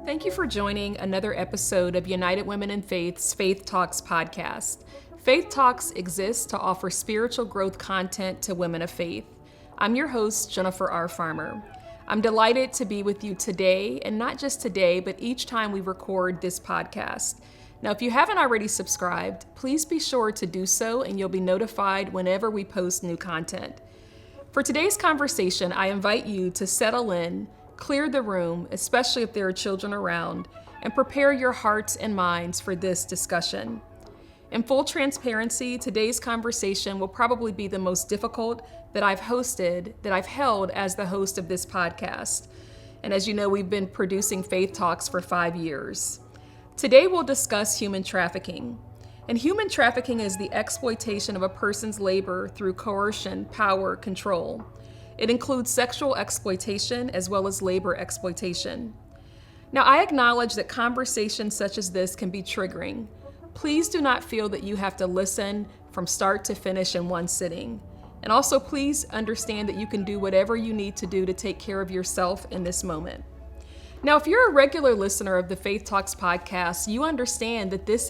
Thank you for joining another episode of United Women in Faith's Faith Talks podcast. Faith Talks exists to offer spiritual growth content to women of faith. I'm your host, Jennifer R. Farmer. I'm delighted to be with you today, and not just today, but each time we record this podcast. Now, if you haven't already subscribed, please be sure to do so, and you'll be notified whenever we post new content. For today's conversation, I invite you to settle in, clear the room, especially if there are children around, and prepare your hearts and minds for this discussion. In full transparency, today's conversation will probably be the most difficult that I've held as the host of this podcast. And as you know, we've been producing Faith Talks for 5 years. Today we'll discuss human trafficking. And human trafficking is the exploitation of a person's labor through coercion, power, control. It includes sexual exploitation as well as labor exploitation. Now, I acknowledge that conversations such as this can be triggering. Please do not feel that you have to listen from start to finish in one sitting. And also, please understand that you can do whatever you need to do to take care of yourself in this moment. Now, if you're a regular listener of the Faith Talks podcast, you understand that this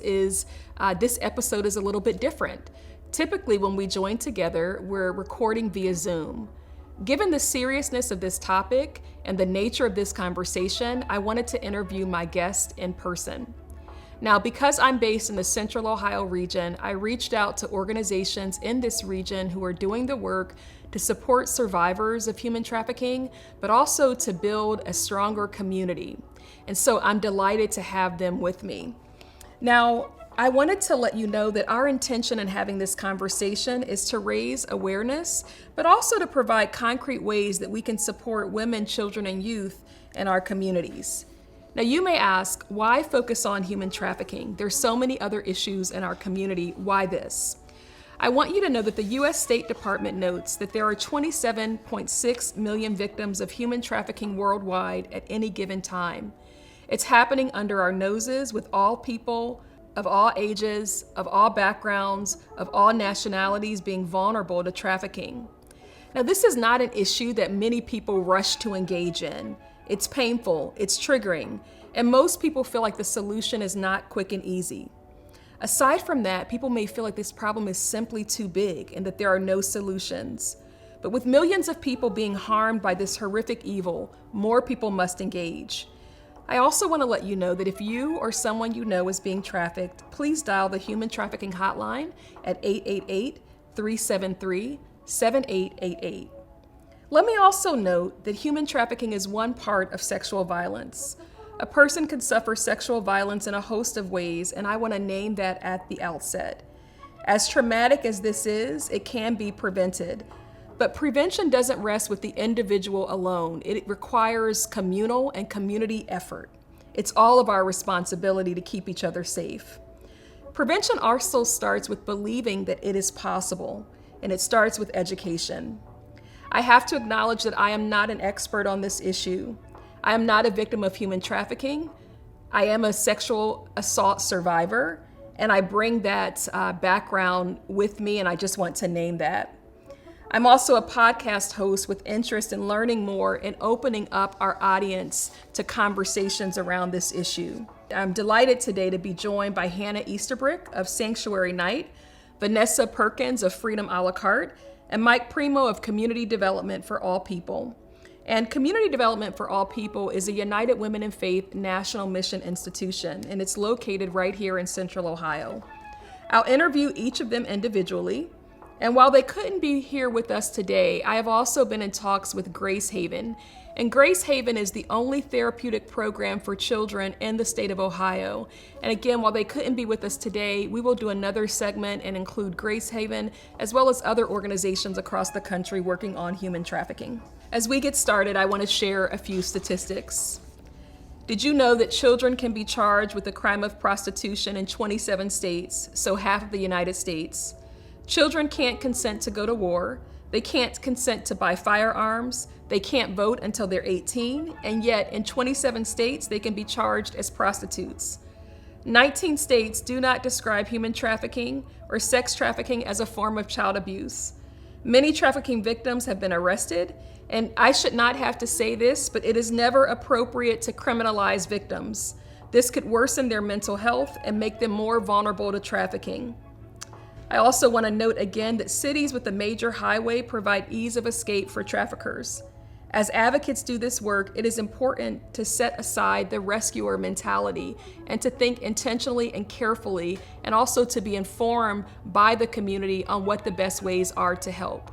episode is a little bit different. Typically, when we join together, we're recording via Zoom. Given the seriousness of this topic and the nature of this conversation, I wanted to interview my guest in person. Now, because I'm based in the Central Ohio region, I reached out to organizations in this region who are doing the work to support survivors of human trafficking, but also to build a stronger community. And so I'm delighted to have them with me. Now, I wanted to let you know that our intention in having this conversation is to raise awareness, but also to provide concrete ways that we can support women, children, and youth in our communities. Now, you may ask, why focus on human trafficking? There's so many other issues in our community. Why this? I want you to know that the U.S. State Department notes that there are 27.6 million victims of human trafficking worldwide at any given time. It's happening under our noses with all people of all ages, of all backgrounds, of all nationalities being vulnerable to trafficking. Now, this is not an issue that many people rush to engage in. It's painful, it's triggering, and most people feel like the solution is not quick and easy. Aside from that, people may feel like this problem is simply too big and that there are no solutions. But with millions of people being harmed by this horrific evil, more people must engage. I also want to let you know that if you or someone you know is being trafficked, please dial the Human Trafficking Hotline at 888-373-7888. Let me also note that human trafficking is one part of sexual violence. A person can suffer sexual violence in a host of ways, and I want to name that at the outset. As traumatic as this is, it can be prevented. But prevention doesn't rest with the individual alone. It requires communal and community effort. It's all of our responsibility to keep each other safe. Prevention also starts with believing that it is possible, and it starts with education. I have to acknowledge that I am not an expert on this issue. I am not a victim of human trafficking. I am a sexual assault survivor, and I bring that background with me, and I just want to name that. I'm also a podcast host with interest in learning more and opening up our audience to conversations around this issue. I'm delighted today to be joined by Hannah Esterbrook of Sanctuary Night, Vanessa Perkins of Freedom a la carte, and Mike Primo of Community Development for All People. And Community Development for All People is a United Women in Faith national mission institution, and it's located right here in Central Ohio. I'll interview each of them individually. And while they couldn't be here with us today, I have also been in talks with Grace Haven. And Grace Haven is the only therapeutic program for children in the state of Ohio. And again, while they couldn't be with us today, we will do another segment and include Grace Haven, as well as other organizations across the country working on human trafficking. As we get started, I want to share a few statistics. Did you know that children can be charged with the crime of prostitution in 27 states, so half of the United States? Children can't consent to go to war. They can't consent to buy firearms. They can't vote until they're 18, and yet in 27 states, they can be charged as prostitutes. 19 states do not describe human trafficking or sex trafficking as a form of child abuse. Many trafficking victims have been arrested, and I should not have to say this, but it is never appropriate to criminalize victims. This could worsen their mental health and make them more vulnerable to trafficking. I also want to note again that cities with a major highway provide ease of escape for traffickers. As advocates do this work, it is important to set aside the rescuer mentality and to think intentionally and carefully, and also to be informed by the community on what the best ways are to help.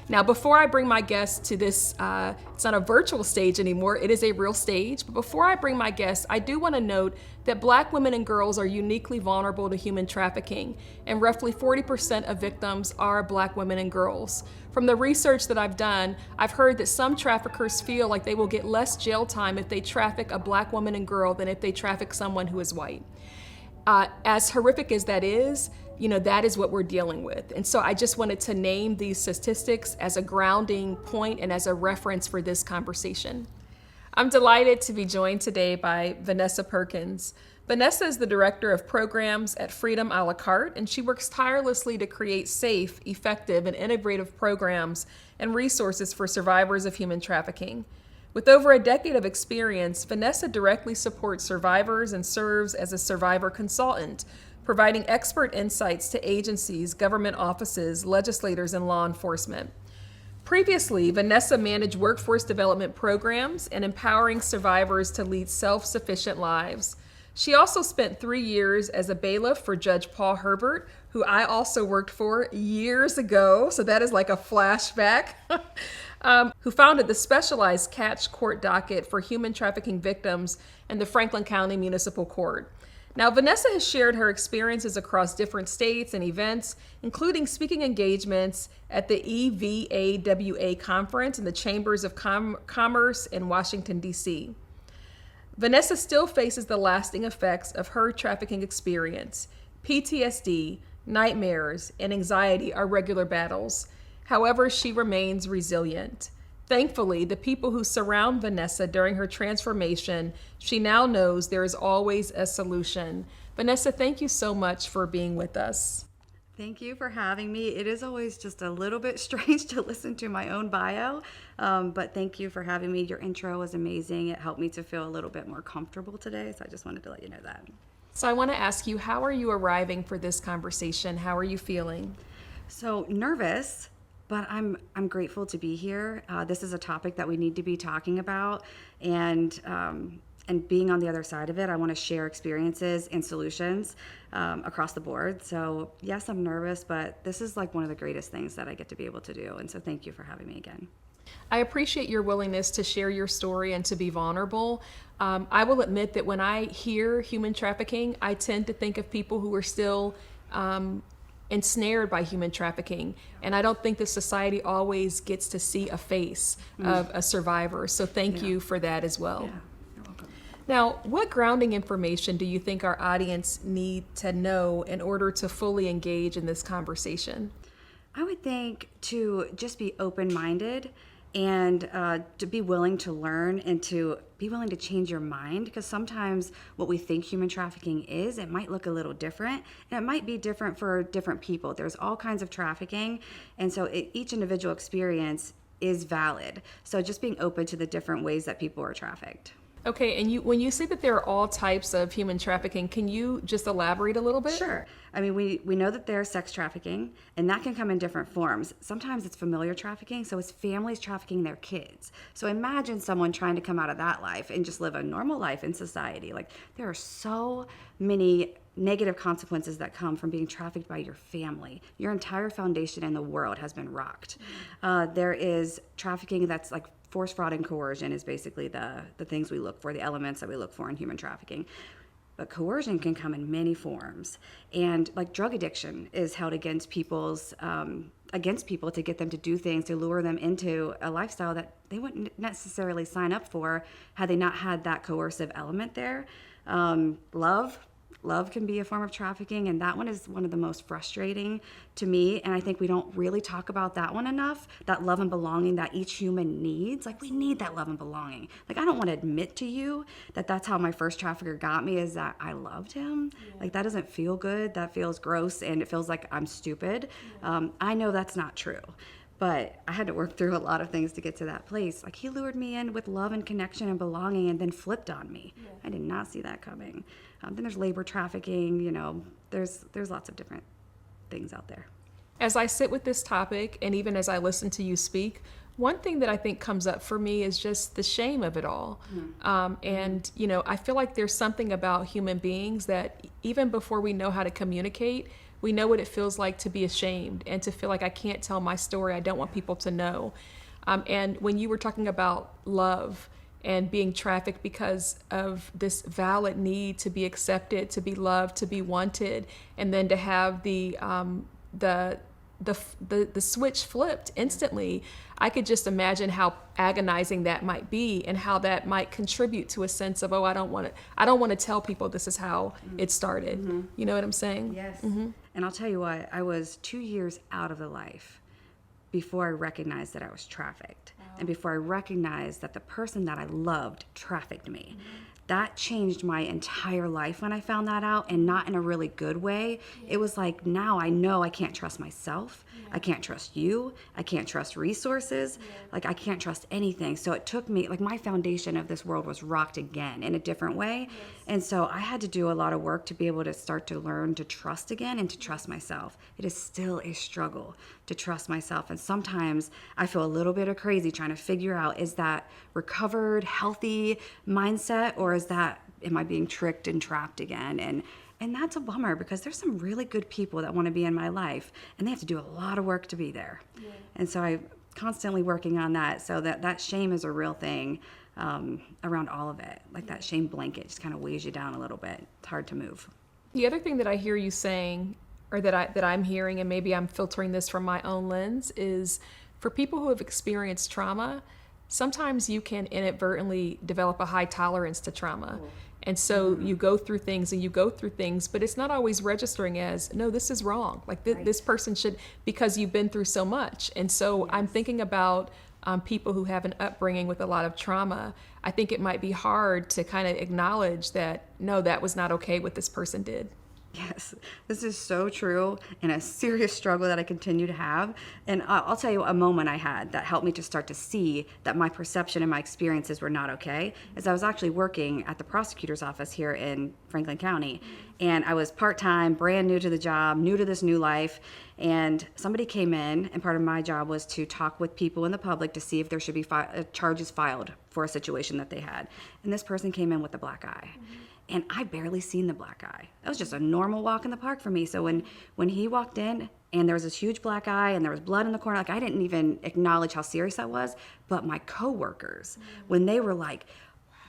Now, before I bring my guest to this, it's not a virtual stage anymore, it is a real stage. But before I bring my guest, I do want to note that Black women and girls are uniquely vulnerable to human trafficking, and roughly 40% of victims are Black women and girls. From the research that I've done, I've heard that some traffickers feel like they will get less jail time if they traffic a Black woman and girl than if they traffic someone who is white. As horrific as that is, that is what we're dealing with. And so I just wanted to name these statistics as a grounding point and as a reference for this conversation. I'm delighted to be joined today by Vanessa Perkins. Vanessa is the director of programs at Freedom a la carte, and she works tirelessly to create safe, effective, and innovative programs and resources for survivors of human trafficking. With over a decade of experience, Vanessa directly supports survivors and serves as a survivor consultant, providing expert insights to agencies, government offices, legislators, and law enforcement. Previously, Vanessa managed workforce development programs and empowering survivors to lead self-sufficient lives. She also spent 3 years as a bailiff for Judge Paul Herbert, who I also worked for years ago, so that is like a flashback, who founded the specialized catch court docket for human trafficking victims in the Franklin County Municipal Court. Now, Vanessa has shared her experiences across different states and events, including speaking engagements at the EVAWA conference in the Chambers of Commerce in Washington, D.C. Vanessa still faces the lasting effects of her trafficking experience. PTSD, nightmares, and anxiety are regular battles. However, she remains resilient. Thankfully, the people who surround Vanessa during her transformation, she now knows there is always a solution. Vanessa, thank you so much for being with us. Thank you for having me. It is always just a little bit strange to listen to my own bio, but thank you for having me. Your intro was amazing. It helped me to feel a little bit more comfortable today, so I just wanted to let you know that. So I want to ask you, how are you arriving for this conversation? How are you feeling? So nervous, but I'm grateful to be here. This is a topic that we need to be talking about, and being on the other side of it, I want to share experiences and solutions across the board. So yes, I'm nervous, but this is like one of the greatest things that I get to be able to do. And so thank you for having me again. I appreciate your willingness to share your story and to be vulnerable. I will admit that when I hear human trafficking, I tend to think of people who are still ensnared by human trafficking. And I don't think the society always gets to see a face of a survivor. So thank you for that as well. Yeah, you're welcome. Now, what grounding information do you think our audience need to know in order to fully engage in this conversation? I would think to just be open-minded and to be willing to learn and to be willing to change your mind, because sometimes what we think human trafficking is, it might look a little different, and it might be different for different people. There's all kinds of trafficking, and so each individual experience is valid. So just being open to the different ways that people are trafficked. Okay, and when you say that there are all types of human trafficking, can you just elaborate a little bit? Sure. I mean, we know that there's sex trafficking, and that can come in different forms. Sometimes it's familiar trafficking, so it's families trafficking their kids. So imagine someone trying to come out of that life and just live a normal life in society. Like, there are so many negative consequences that come from being trafficked by your family. Your entire foundation in the world has been rocked. There is trafficking that's like force, fraud, and coercion is basically the things we look for, the elements that we look for in human trafficking. But coercion can come in many forms. And like drug addiction is held against people to get them to do things, to lure them into a lifestyle that they wouldn't necessarily sign up for had they not had that coercive element there. Love can be a form of trafficking, and that one is one of the most frustrating to me, and I think we don't really talk about that one enough, that love and belonging that each human needs. Like, we need that love and belonging. Like, I don't want to admit to you that that's how my first trafficker got me, is that I loved him. Yeah. Like, that doesn't feel good. That feels gross, and it feels like I'm stupid. I know that's not true. But I had to work through a lot of things to get to that place. Like, he lured me in with love and connection and belonging and then flipped on me. Yeah. I did not see that coming. Then there's labor trafficking, there's lots of different things out there. As I sit with this topic, and even as I listen to you speak, one thing that I think comes up for me is just the shame of it all. And, I feel like there's something about human beings that even before we know how to communicate, we know what it feels like to be ashamed and to feel like I can't tell my story. I don't want people to know. And when you were talking about love and being trafficked because of this valid need to be accepted, to be loved, to be wanted, and then to have the switch flipped instantly, I could just imagine how agonizing that might be and how that might contribute to a sense of, I don't want to tell people this is how it started. You know what I'm saying? Yes. And I'll tell you what, I was 2 years out of the life before I recognized that I was trafficked. And before I recognized that the person that I loved trafficked me. That changed my entire life when I found that out, and not in a really good way. It was like, now I know I can't trust myself. I can't trust you. I can't trust resources. Like, I can't trust anything. So it took me, like, my foundation of this world was rocked again in a different way. And so I had to do a lot of work to be able to start to learn to trust again and to trust myself. It is still a struggle to trust myself. And sometimes I feel a little bit of crazy trying to figure out, is that recovered, healthy mindset, or am I being tricked and trapped again? And that's a bummer, because there's some really good people that want to be in my life, and they have to do a lot of work to be there. And so I'm constantly working on that, so that shame is a real thing around all of it. Like, that shame blanket just kind of weighs you down a little bit. It's hard to move. The other thing that I hear you saying, or that I'm hearing, and maybe I'm filtering this from my own lens, is for people who have experienced trauma, sometimes you can inadvertently develop a high tolerance to trauma. And so you go through things, but it's not always registering as, no, this is wrong. Like, this person should, because you've been through so much. And so I'm thinking about people who have an upbringing with a lot of trauma. I think it might be hard to kind of acknowledge that, no, that was not okay what this person did. Yes, this is so true, and a serious struggle that I continue to have. And I'll tell you a moment I had that helped me to start to see that my perception and my experiences were not okay. Is I was actually working at the prosecutor's office here in Franklin County, and I was part-time, brand new to the job, new to this new life, and somebody came in, and part of my job was to talk with people in the public to see if there should be charges filed for a situation that they had. And this person came in with a black eye. And I barely seen the black eye. That was just a normal walk in the park for me. So when he walked in and there was this huge black eye and there was blood in the corner, like, I didn't even acknowledge how serious that was. But my coworkers, when they were like,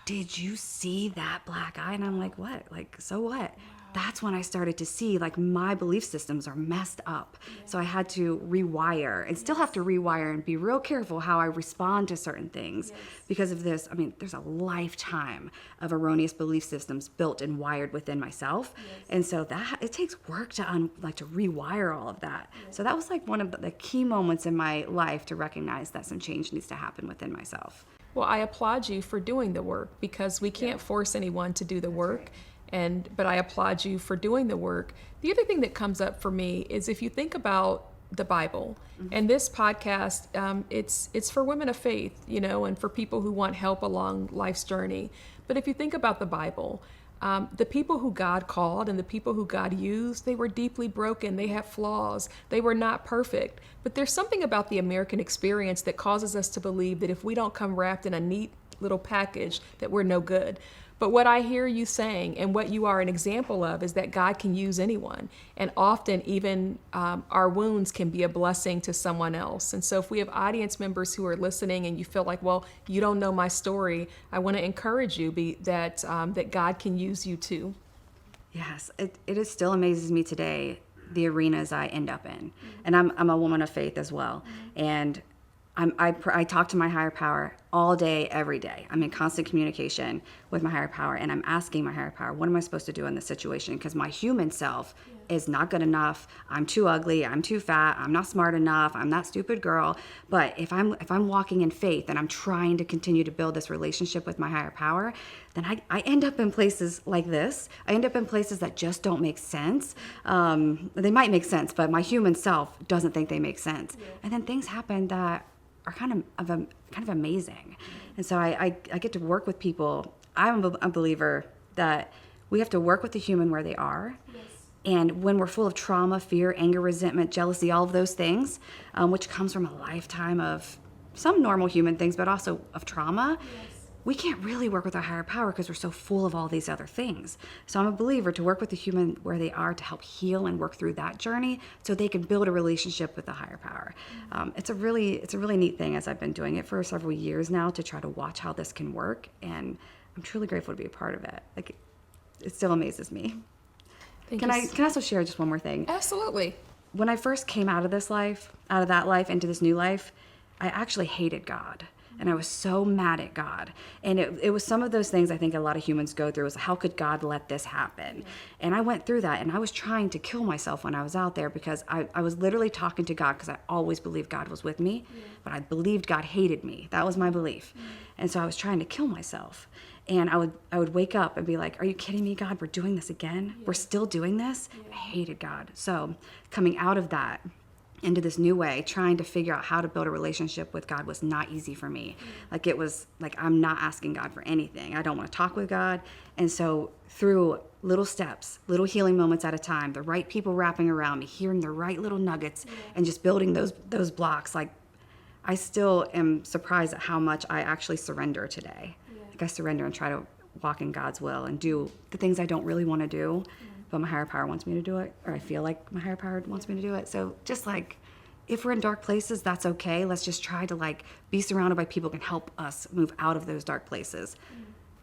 did you see that black eye? And I'm like, what? Like, so what? That's when I started to see, like, my belief systems are messed up. So I had to rewire, and still have to rewire, and be real careful how I respond to certain things because of this. I mean, there's a lifetime of erroneous belief systems built and wired within myself. And so that, it takes work to to rewire all of that. So that was like one of the key moments in my life to recognize that some change needs to happen within myself. Well, I applaud you for doing the work, because we can't force anyone to do the work. But I applaud you for doing the work. The other thing that comes up for me is, if you think about the Bible, and this podcast, it's for women of faith, and for people who want help along life's journey. But if you think about the Bible, the people who God called and the people who God used, they were deeply broken. They have flaws. They were not perfect. But there's something about the American experience that causes us to believe that if we don't come wrapped in a neat little package, that we're no good. But what I hear you saying, and what you are an example of, is that God can use anyone. And often even our wounds can be a blessing to someone else. And so if we have audience members who are listening and you feel like, well, you don't know my story, I want to encourage you that God can use you too. Yes, it still amazes me today, the arenas I end up in. And I'm a woman of faith as well. And I talk to my higher power all day, every day. I'm in constant communication with my higher power, and I'm asking my higher power, what am I supposed to do in this situation? Because my human self is not good enough. I'm too ugly. I'm too fat. I'm not smart enough. I'm that stupid girl. But if I'm walking in faith and I'm trying to continue to build this relationship with my higher power, then I end up in places like this. I end up in places that just don't make sense. They might make sense, but my human self doesn't think they make sense. And then things happen that are kind of amazing. And so I get to work with people. I'm a believer that we have to work with the human where they are. Yes. And when we're full of trauma, fear, anger, resentment, jealousy, all of those things, which comes from a lifetime of some normal human things, but also of trauma, we can't really work with our higher power because we're so full of all these other things. So I'm a believer to work with the human where they are to help heal and work through that journey so they can build a relationship with the higher power. It's a really neat thing, as I've been doing it for several years now, to try to watch how this can work. And I'm truly grateful to be a part of it. Like, it still amazes me. Can I also share just one more thing? Absolutely. When I first came out of that life into this new life, I actually hated God. And I was so mad at God. And it was some of those things I think a lot of humans go through, is how could God let this happen? And I went through that, and I was trying to kill myself when I was out there, because I was literally talking to God, because I always believed God was with me, but I believed God hated me. That was my belief. And so I was trying to kill myself. And I would wake up and be like, are you kidding me, God? We're doing this again? We're still doing this? I hated God. So coming out of that into this new way, trying to figure out how to build a relationship with God was not easy for me. Like, it was like, I'm not asking God for anything. I don't want to talk with God. And so through little steps, little healing moments at a time, the right people wrapping around me, hearing the right little nuggets, and just building those blocks, like, I still am surprised at how much I actually surrender today. Like, I surrender and try to walk in God's will and do the things I don't really want to do, but my higher power wants me to do it, or I feel like my higher power wants me to do it. So just like, if we're in dark places, that's okay. Let's just try to like be surrounded by people who can help us move out of those dark places.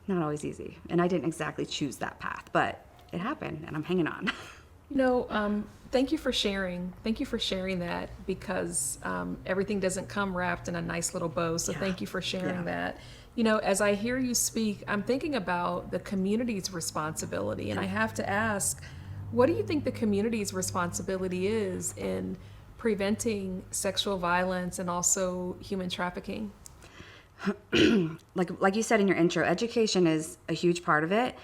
Not always easy. And I didn't exactly choose that path, but it happened, and I'm hanging on. Thank you for sharing. Thank you for sharing that, because everything doesn't come wrapped in a nice little bow. So thank you for sharing that. As I hear you speak, I'm thinking about the community's responsibility. And I have to ask, what do you think the community's responsibility is in preventing sexual violence and also human trafficking? Like you said in your intro, education is a huge part of it.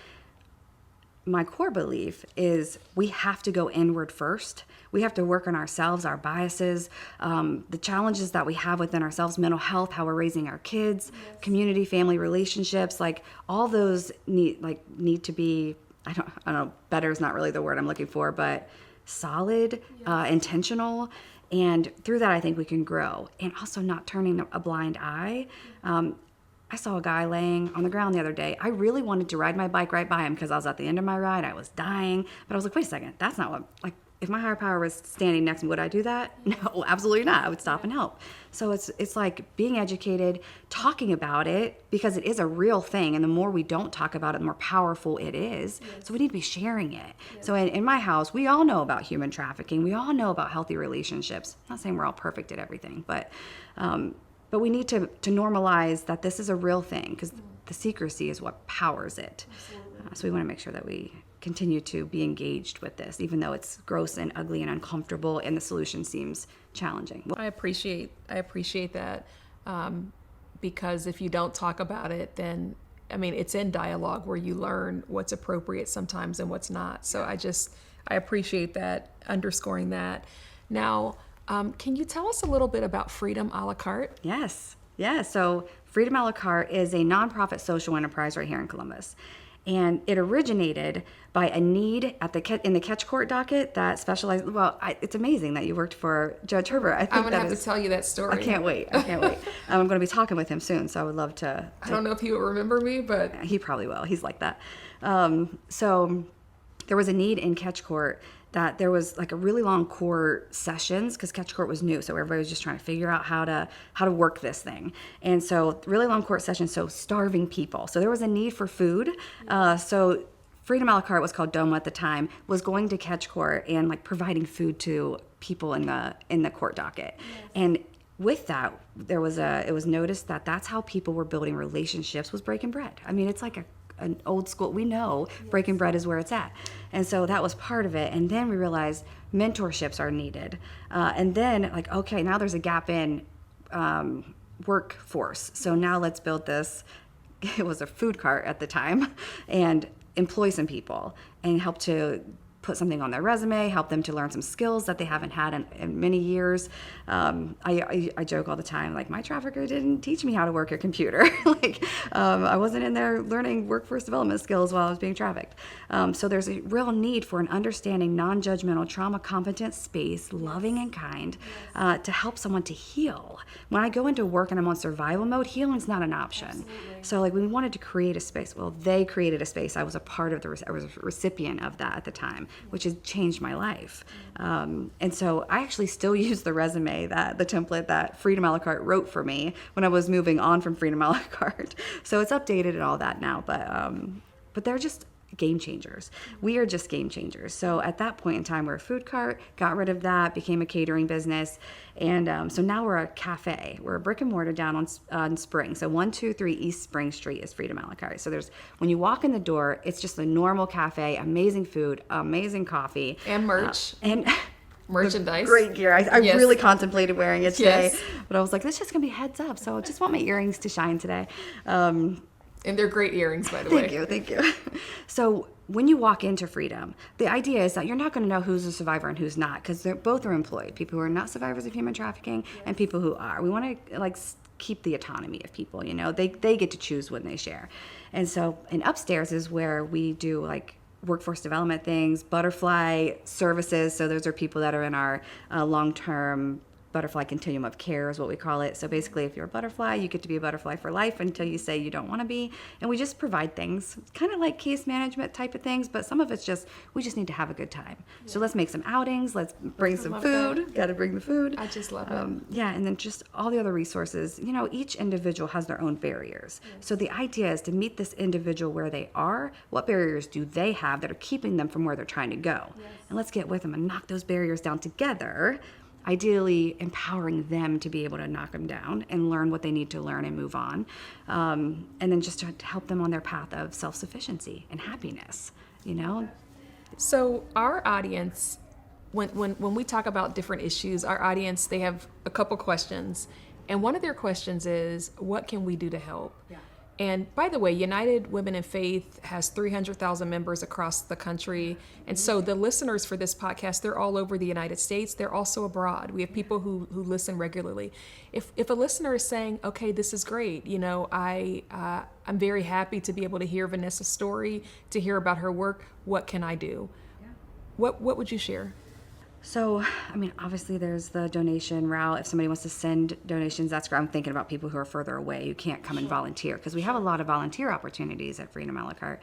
My core belief is we have to go inward first. We have to work on ourselves, our biases, the challenges that we have within ourselves, mental health, how we're raising our kids, community, family relationships, like all those need to be, I don't know, better is not really the word I'm looking for, but solid, intentional. And through that, I think we can grow, and also not turning a blind eye. I saw a guy laying on the ground the other day. I really wanted to ride my bike right by him because I was at the end of my ride. I was dying, but I was like, wait a second, that's not what, like, if my higher power was standing next to me, would I do that? No, absolutely not. I would stop and help. So it's like being educated, talking about it, because it is a real thing. And the more we don't talk about it, the more powerful it is. Yes. So we need to be sharing it. Yes. So in my house, we all know about human trafficking. We all know about healthy relationships. I'm not saying we're all perfect at everything, but we need to normalize that this is a real thing, because the secrecy is what powers it. So we want to make sure that we continue to be engaged with this, even though it's gross and ugly and uncomfortable and the solution seems challenging. I appreciate that, because if you don't talk about it, then, it's in dialogue where you learn what's appropriate sometimes and what's not. So I appreciate that, underscoring that. Now, can you tell us a little bit about Freedom a la carte? Yes. Yeah. So Freedom a la carte is a nonprofit social enterprise right here in Columbus. And it originated by a need in the catch court docket that specialized. Well, it's amazing that you worked for Judge Herbert. I'm going to have to tell you that story. I can't wait. I'm going to be talking with him soon, so I would love to. I don't know if he will remember me, but he probably will. He's like that. So there was a need in catch court that there was like a really long court sessions, because catch court was new, so everybody was just trying to figure out how to work this thing. And so really long court sessions, so starving people. So there was a need for food. So Freedom a la carte was called DOMA at the time, was going to catch court and like providing food to people in the court docket. Yes. And with that, it was noticed that that's how people were building relationships, was breaking bread. It's like an old school. We know breaking bread is where it's at. And so that was part of it. And then we realized mentorships are needed. And then like, okay, now there's a gap in workforce. So now let's build this. It was a food cart at the time, and employ some people and help to put something on their resume, help them to learn some skills that they haven't had in many years. I joke all the time, like, my trafficker didn't teach me how to work a computer. I wasn't in there learning workforce development skills while I was being trafficked. So there's a real need for an understanding, non-judgmental, trauma-competent space, loving and kind, to help someone to heal. When I go into work and I'm on survival mode, healing's not an option. Absolutely. So we wanted to create a space. Well, they created a space. I was a part of I was a recipient of that at the time, which has changed my life. And so I actually still use the resume, the template that Freedom a la carte wrote for me when I was moving on from Freedom a la carte. So it's updated and all that now, but they're just game changers. We are just game changers. So at that point in time, we're a food cart, got rid of that, became a catering business. And so now we're a cafe. We're a brick and mortar down on Spring. So 123 East Spring Street is Freedom a la carte. So when you walk in the door, it's just a normal cafe, amazing food, amazing coffee. And merch. And merchandise. Great gear. I Yes. really contemplated wearing it today. Yes. But I was like, this is just going to be heads up. So I just want my earrings to shine today. And they're great earrings, by the way. Thank you. So when you walk into Freedom, the idea is that you're not going to know who's a survivor and who's not, because both are employed. People who are not survivors of human trafficking and people who are. We want to keep the autonomy of people. They get to choose when they share. And so, and upstairs is where we do workforce development things, butterfly services. So those are people that are in our long-term butterfly continuum of care is what we call it. So basically, if you're a butterfly, you get to be a butterfly for life until you say you don't want to be. And we just provide things, kind of like case management type of things, but some of it's just, we just need to have a good time. Yeah. So let's make some outings. Let's bring some food. Got to bring the food. I just love it. Yeah, and then just all the other resources. Each individual has their own barriers. Yes. So the idea is to meet this individual where they are. What barriers do they have that are keeping them from where they're trying to go? Yes. And let's get with them and knock those barriers down together, ideally empowering them to be able to knock them down and learn what they need to learn and move on. And then just to help them on their path of self-sufficiency and happiness, So our audience, when we talk about different issues, our audience, they have a couple questions. And one of their questions is, what can we do to help? Yeah. And by the way, United Women in Faith has 300,000 members across the country. And so the listeners for this podcast, they're all over the United States. They're also abroad. We have people who listen regularly. If a listener is saying, okay, this is great, I'm very happy to be able to hear Vanessa's story, to hear about her work, what can I do? Yeah. What would you share? So, obviously there's the donation route. If somebody wants to send donations, that's great. I'm thinking about people who are further away, who can't come and volunteer, because we have a lot of volunteer opportunities at Freedom a la carte.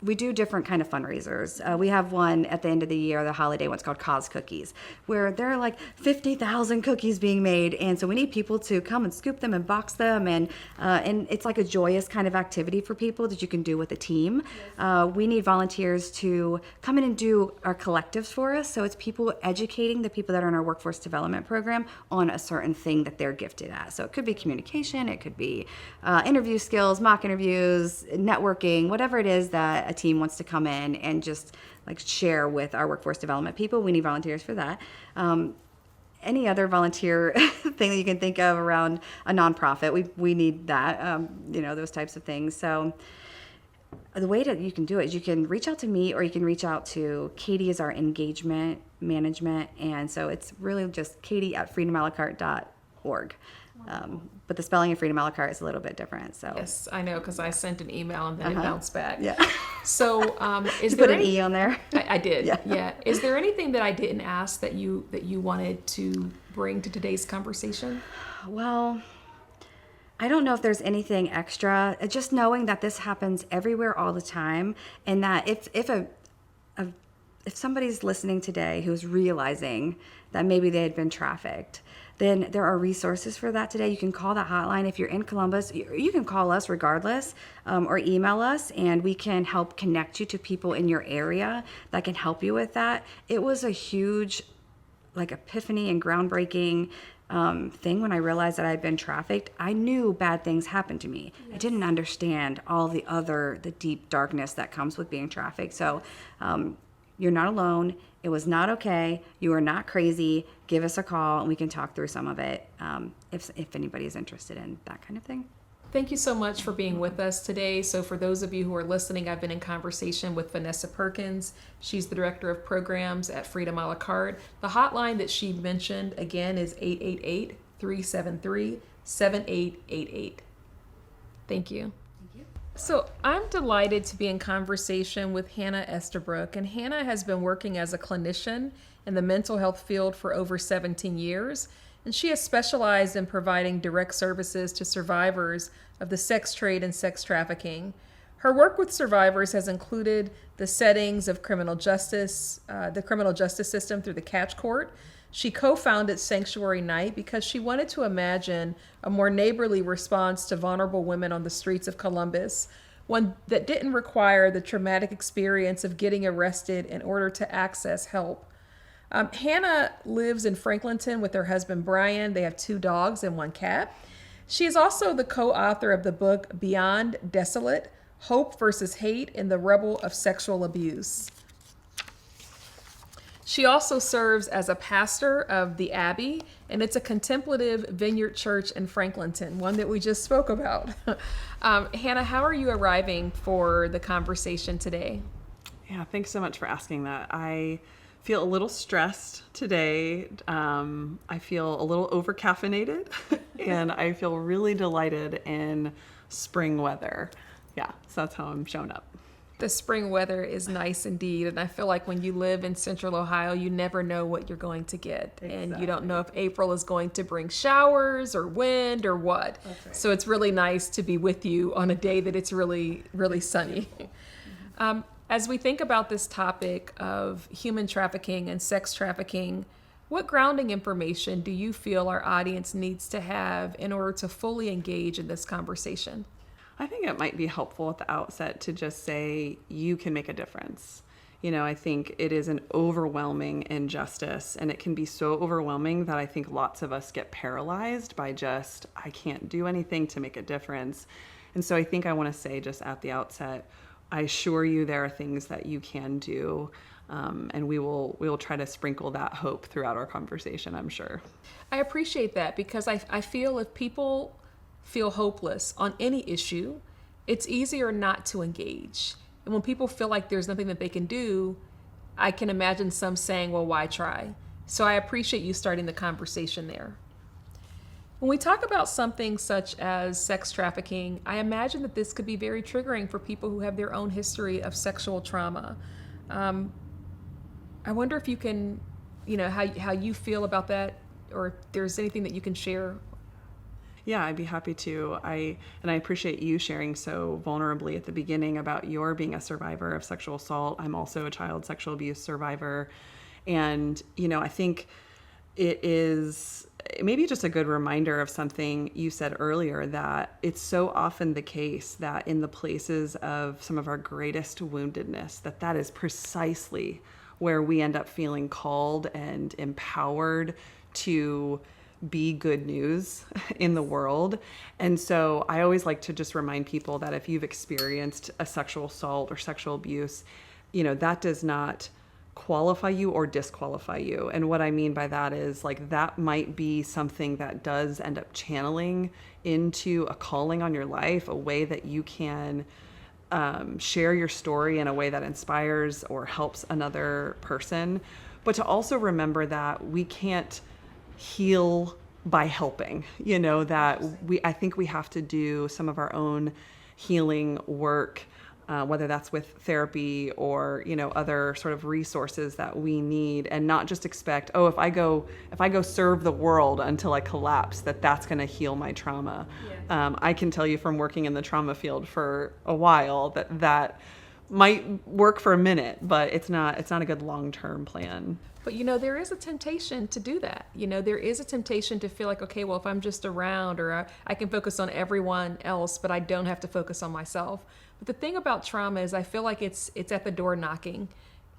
We do different kind of fundraisers. We have one at the end of the year, the holiday, what's called Cause Cookies, where there are 50,000 cookies being made. And so we need people to come and scoop them and box them. And it's like a joyous kind of activity for people that you can do with a team. We need volunteers to come in and do our collectives for us. So it's people educating the people that are in our workforce development program on a certain thing that they're gifted at. So it could be communication, it could be interview skills, mock interviews, networking, whatever it is that a team wants to come in and just share with our workforce development people. We need volunteers for that. Any other volunteer thing that you can think of around a nonprofit, we need that, those types of things. So the way that you can do it is you can reach out to me, or you can reach out to Katie as our engagement management. And so it's really just katie@freedomalacarte.org. But the spelling of Freedom a la carte is a little bit different. So yes, I know, because I sent an email and then it bounced back. Yeah. So is you there put an E on there? I did. Yeah. Is there anything that I didn't ask that you wanted to bring to today's conversation? Well, I don't know if there's anything extra. Just knowing that this happens everywhere all the time, and that if somebody's listening today who's realizing that maybe they had been trafficked, then there are resources for that today. You can call that hotline. If you're in Columbus, you can call us regardless, or email us, and we can help connect you to people in your area that can help you with that. It was a huge epiphany and groundbreaking thing when I realized that I'd been trafficked. I knew bad things happened to me. Yes. I didn't understand all the deep darkness that comes with being trafficked. So you're not alone. It was not okay. You are not crazy. Give us a call and we can talk through some of it if anybody is interested in that kind of thing. Thank you so much for being with us today. So for those of you who are listening, I've been in conversation with Vanessa Perkins. She's the Director of Programs at Freedom a la carte. The hotline that she mentioned, again, is 888-373-7888. Thank you. So I'm delighted to be in conversation with Hannah Esterbrook. And Hannah has been working as a clinician in the mental health field for over 17 years. And she has specialized in providing direct services to survivors of the sex trade and sex trafficking. Her work with survivors has included the settings of criminal justice, the criminal justice system through the catch court. She co-founded Sanctuary Night because she wanted to imagine a more neighborly response to vulnerable women on the streets of Columbus, one that didn't require the traumatic experience of getting arrested in order to access help. Hannah lives in Franklinton with her husband, Brian. They have 2 dogs and 1 cat. She is also the co-author of the book Beyond Desolate, Hope versus Hate in the Rubble of Sexual Abuse. She also serves as a pastor of the Abbey, and it's a contemplative vineyard church in Franklinton, one that we just spoke about. Hannah, how are you arriving for the conversation today? Yeah, thanks so much for asking that. I feel a little stressed today. I feel a little over-caffeinated, and I feel really delighted in spring weather. Yeah, so that's how I'm showing up. The spring weather is nice indeed, and I feel like when you live in Central Ohio, you never know what you're going to get. Exactly. And you don't know if April is going to bring showers or wind or what. That's right. So it's really nice to be with you on a day that it's really, really sunny. As we think about this topic of human trafficking and sex trafficking, what grounding information do you feel our audience needs to have in order to fully engage in this conversation? I think it might be helpful at the outset to just say you can make a difference. You know, I think it is an overwhelming injustice, and it can be so overwhelming that I think lots of us get paralyzed by just, I can't do anything to make a difference. And so I think I want to say just at the outset, I assure you there are things that you can do, and we will try to sprinkle that hope throughout our conversation, I'm sure. I appreciate that because I feel if people feel hopeless on any issue, it's easier not to engage. And when people feel like there's nothing that they can do, I can imagine some saying, well, why try? So I appreciate you starting the conversation there. When we talk about something such as sex trafficking, I imagine that this could be very triggering for people who have their own history of sexual trauma. I wonder if you can, how you feel about that, or if there's anything that you can share. Yeah, I'd be happy to. I appreciate you sharing so vulnerably at the beginning about your being a survivor of sexual assault. I'm also a child sexual abuse survivor. And, I think it is maybe just a good reminder of something you said earlier, that it's so often the case that in the places of some of our greatest woundedness, that is precisely where we end up feeling called and empowered to be good news in the world. And so I always like to just remind people that if you've experienced a sexual assault or sexual abuse, that does not qualify you or disqualify you. And what I mean by that is that might be something that does end up channeling into a calling on your life, a way that you can share your story in a way that inspires or helps another person. But to also remember that we can't heal by helping, I think we have to do some of our own healing work, whether that's with therapy or, other sort of resources that we need, and not just expect, if I go serve the world until I collapse, that's going to heal my trauma. Yeah. I can tell you from working in the trauma field for a while that might work for a minute, but it's not a good long-term plan. But, there is a temptation to do that. There is a temptation to feel like, okay, well, if I'm just around, or I can focus on everyone else, but I don't have to focus on myself. But the thing about trauma is I feel like it's at the door knocking,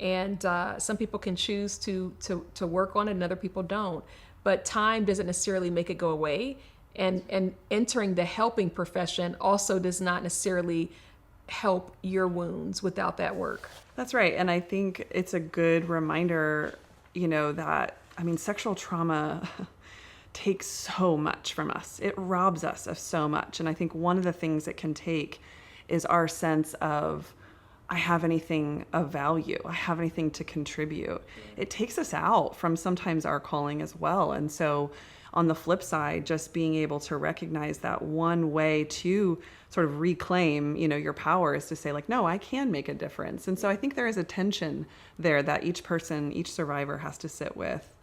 and some people can choose to work on it and other people don't. but time doesn't necessarily make it go away. And entering the helping profession also does not necessarily help your wounds without that work. That's right. And I think it's a good reminder, that, sexual trauma takes so much from us. It robs us of so much. And I think one of the things it can take is our sense of, I have anything of value. I have anything to contribute. It takes us out from sometimes our calling as well. And so on the flip side, just being able to recognize that one way to sort of reclaim, your power is to say like, no, I can make a difference. And so I think there is a tension there that each person, each survivor has to sit with.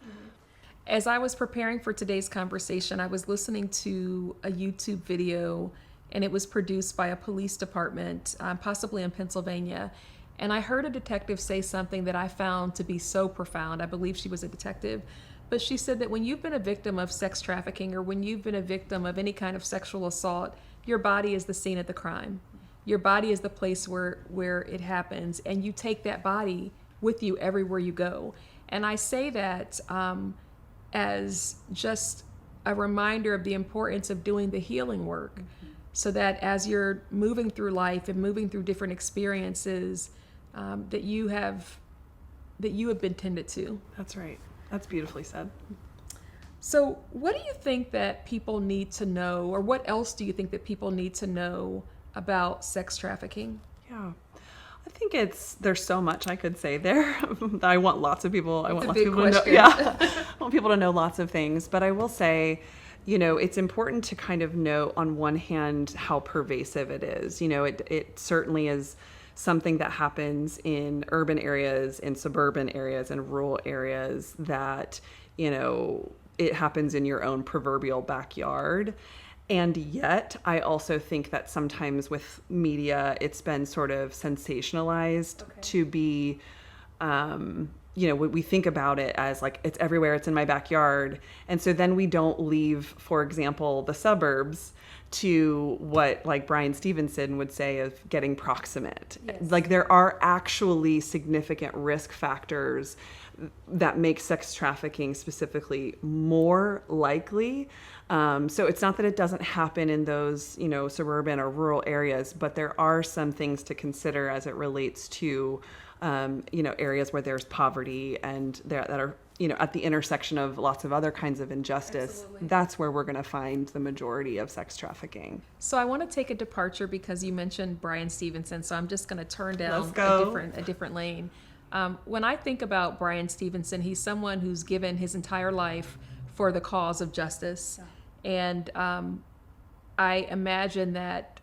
As I was preparing for today's conversation, I was listening to a YouTube video, and it was produced by a police department, possibly in Pennsylvania. And I heard a detective say something that I found to be so profound. I believe she was a detective. But she said that when you've been a victim of sex trafficking or when you've been a victim of any kind of sexual assault, your body is the scene of the crime. Your body is the place where it happens, and you take that body with you everywhere you go. And I say that as just a reminder of the importance of doing the healing work, so that as you're moving through life and moving through different experiences, that you have been tended to. That's right. That's beautifully said. So what do you think that people need to know, or what else do you think that people need to know about sex trafficking? Yeah. I think there's so much I could say there. I want lots of people to know. Yeah. I want people to know lots of things, but I will say, it's important to kind of know on one hand how pervasive it is. It certainly is something that happens in urban areas, in suburban areas, in rural areas that, it happens in your own proverbial backyard. And yet, I also think that sometimes with media, it's been sort of sensationalized to be, we think about it as like, it's everywhere, it's in my backyard. And so then we don't leave, for example, the suburbs to what like Brian Stevenson would say of getting proximate. Yes. Like there are actually significant risk factors that make sex trafficking specifically more likely. So it's not that it doesn't happen in those, suburban or rural areas, but there are some things to consider as it relates to, areas where there's poverty and that are, at the intersection of lots of other kinds of injustice. Absolutely. That's where we're going to find the majority of sex trafficking. So I want to take a departure because you mentioned Brian Stevenson. So I'm just going to turn down a different lane. When I think about Brian Stevenson, he's someone who's given his entire life for the cause of justice. Yeah. And I imagine that,